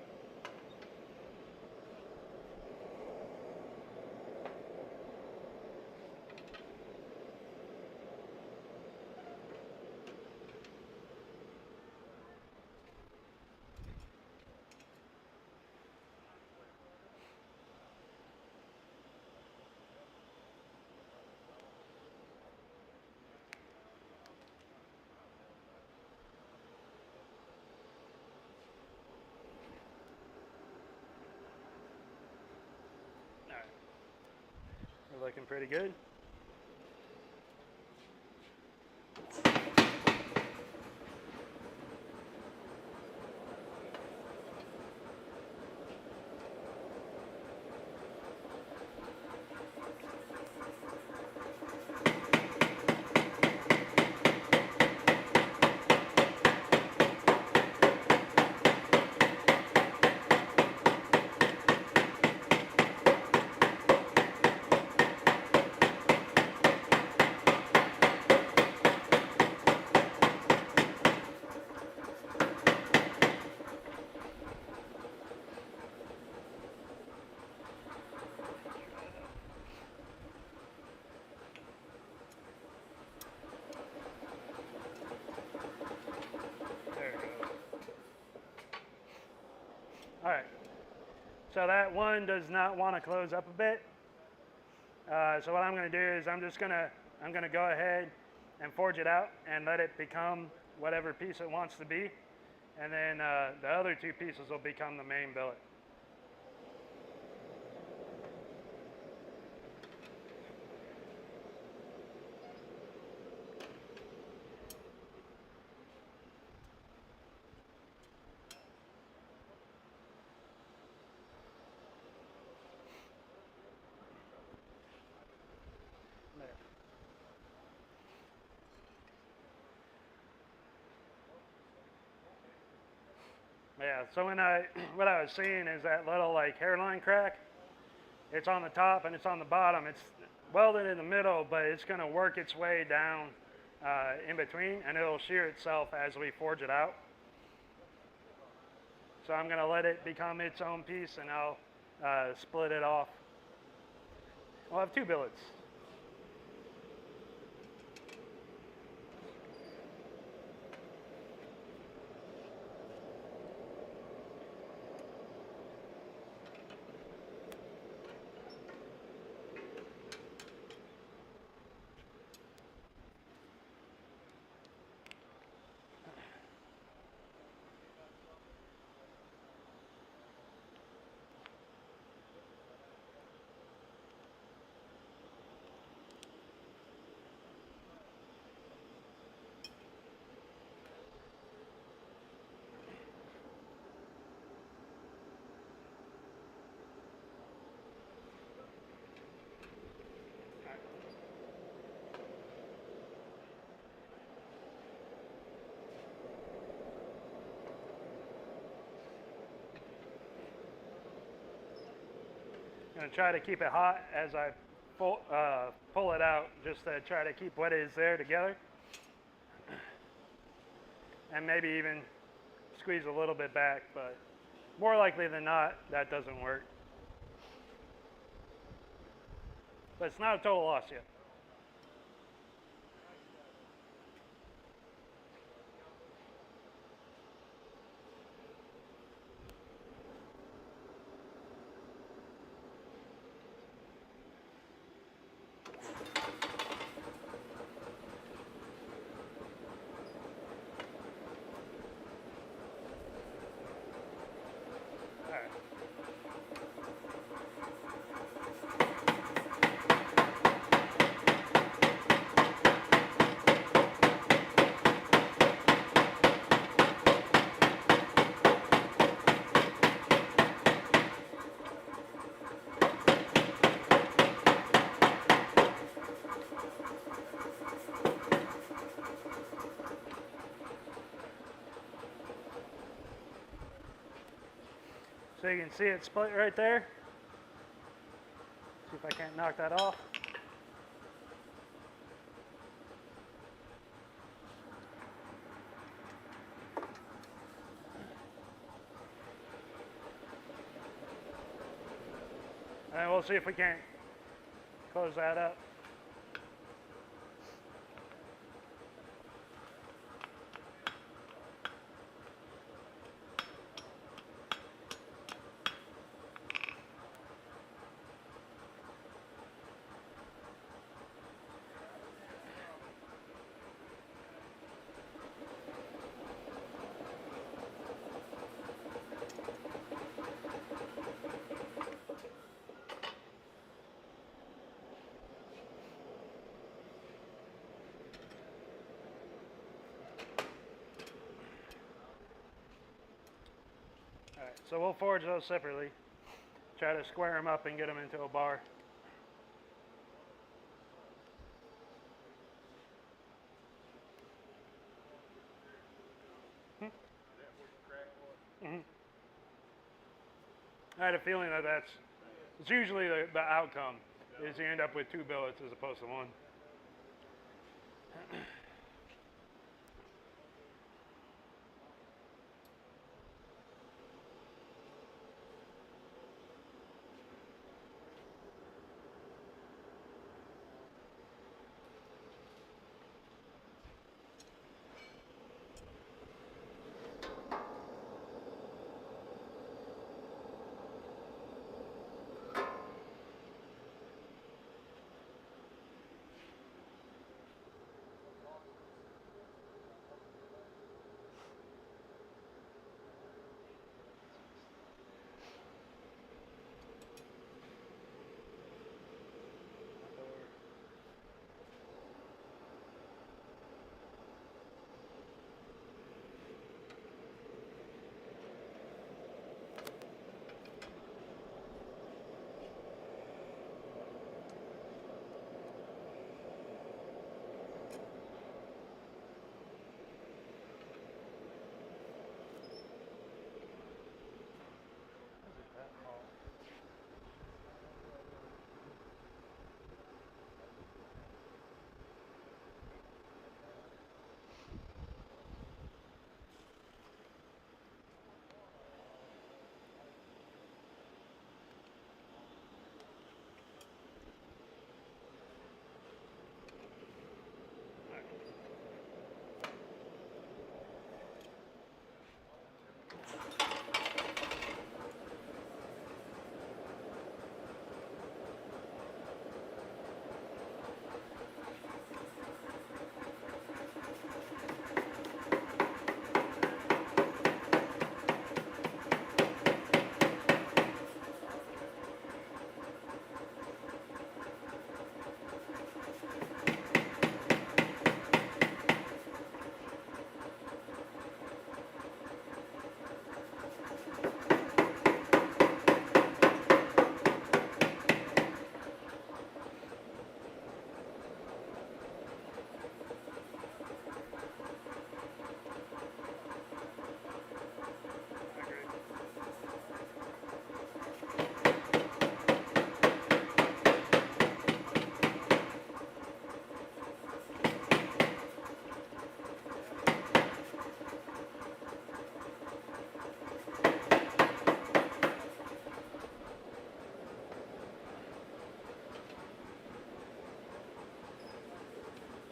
Speaker 1: We're looking pretty good. All right, so that one does not want to close up a bit. So what I'm going to do is I'm going to go ahead and forge it out and let it become whatever piece it wants to be. And then the other two pieces will become the main billet. Yeah, so what I was seeing is that little like hairline crack. It's on the top and it's on the bottom. It's welded in the middle, but it's going to work its way down in between, and it'll shear itself as we forge it out. So I'm going to let it become its own piece, and I'll split it off. We'll have two billets. going to try to keep it hot as I pull it out, just to try to keep what is there together. And maybe even squeeze a little bit back, but more likely than not, that doesn't work. But it's not a total loss yet. So you can see it split right there. See if I can't knock that off. And we'll see if we can't close that up. All right, so we'll forge those separately. Try to square them up and get them into a bar. Mm-hmm. I had a feeling that it's usually the outcome is you end up with 2 billets as opposed to 1.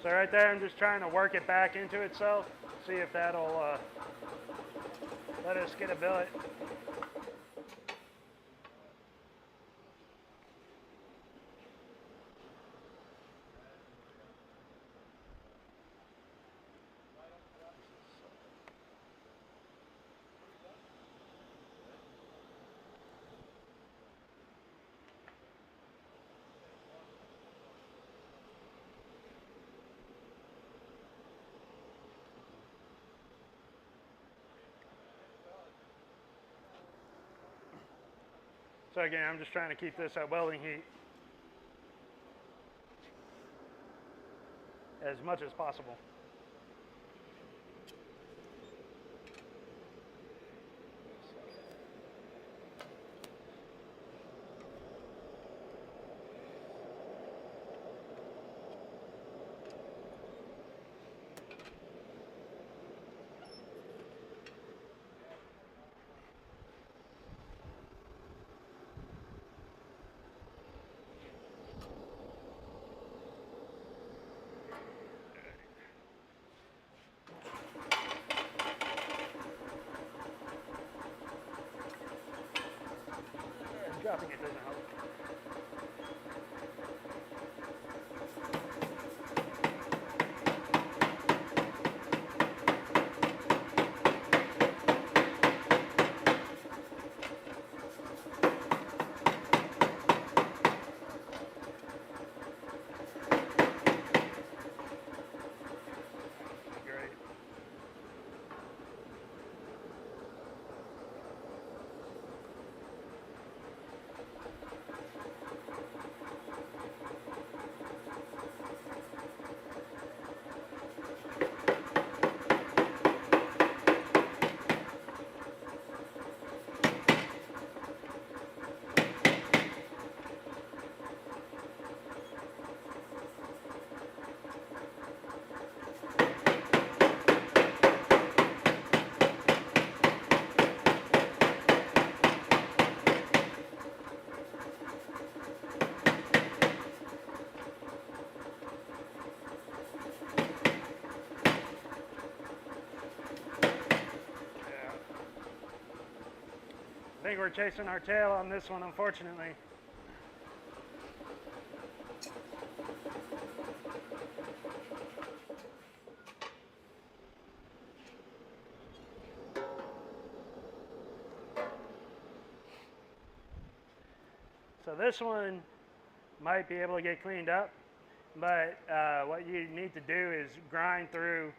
Speaker 1: So right there, I'm just trying to work it back into itself, see if that'll let us get a billet. So again, I'm just trying to keep this at welding heat as much as possible. Dropping it doesn't help. Great. I think we're chasing our tail on this one, unfortunately. So this one might be able to get cleaned up, but what you need to do is grind through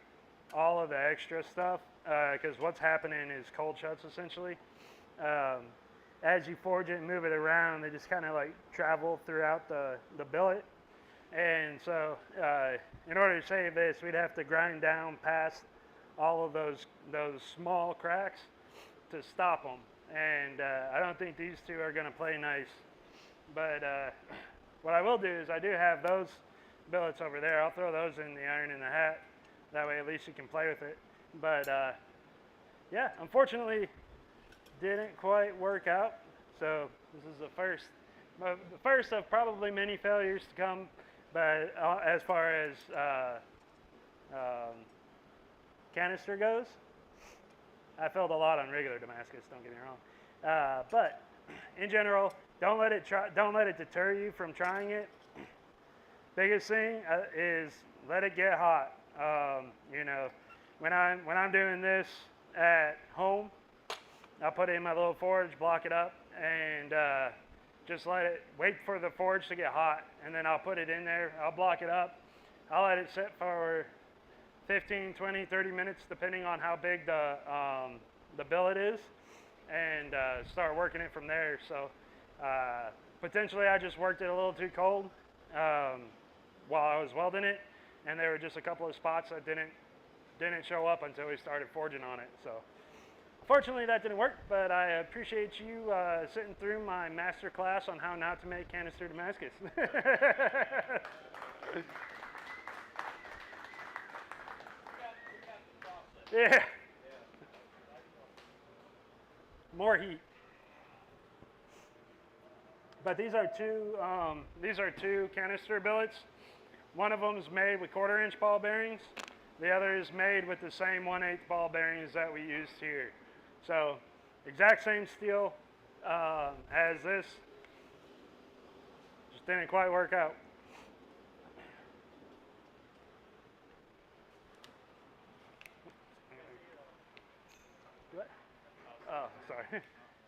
Speaker 1: all of the extra stuff, because what's happening is cold shuts essentially. As you forge it and move it around, they just kind of like travel throughout the billet. And so in order to save this, we'd have to grind down past all of those small cracks to stop them. And I don't think these two are going to play nice. But what I will do is I do have those billets over there. I'll throw those in the iron in the hat. That way at least you can play with it. But yeah, unfortunately, didn't quite work out. So this is the first of probably many failures to come. But as far as canister goes, I failed a lot on regular Damascus. Don't get me wrong. But in general, don't let it deter you from trying it. Biggest thing is let it get hot. You know, when I'm doing this at home, I'll put it in my little forge, block it up, and just wait for the forge to get hot, and then I'll put it in there. I'll block it up. I'll let it sit for 15, 20, 30 minutes, depending on how big the billet is, and start working it from there. So potentially I just worked it a little too cold while I was welding it, and there were just a couple of spots that didn't show up until we started forging on it. So fortunately that didn't work, but I appreciate you sitting through my master class on how not to make canister Damascus. Yeah. More heat. But these are two canister billets. One of them is made with 1/4-inch ball bearings. The other is made with the same 1/8 ball bearings that we used here. So exact same steel as this. Just didn't quite work out. Oh, sorry.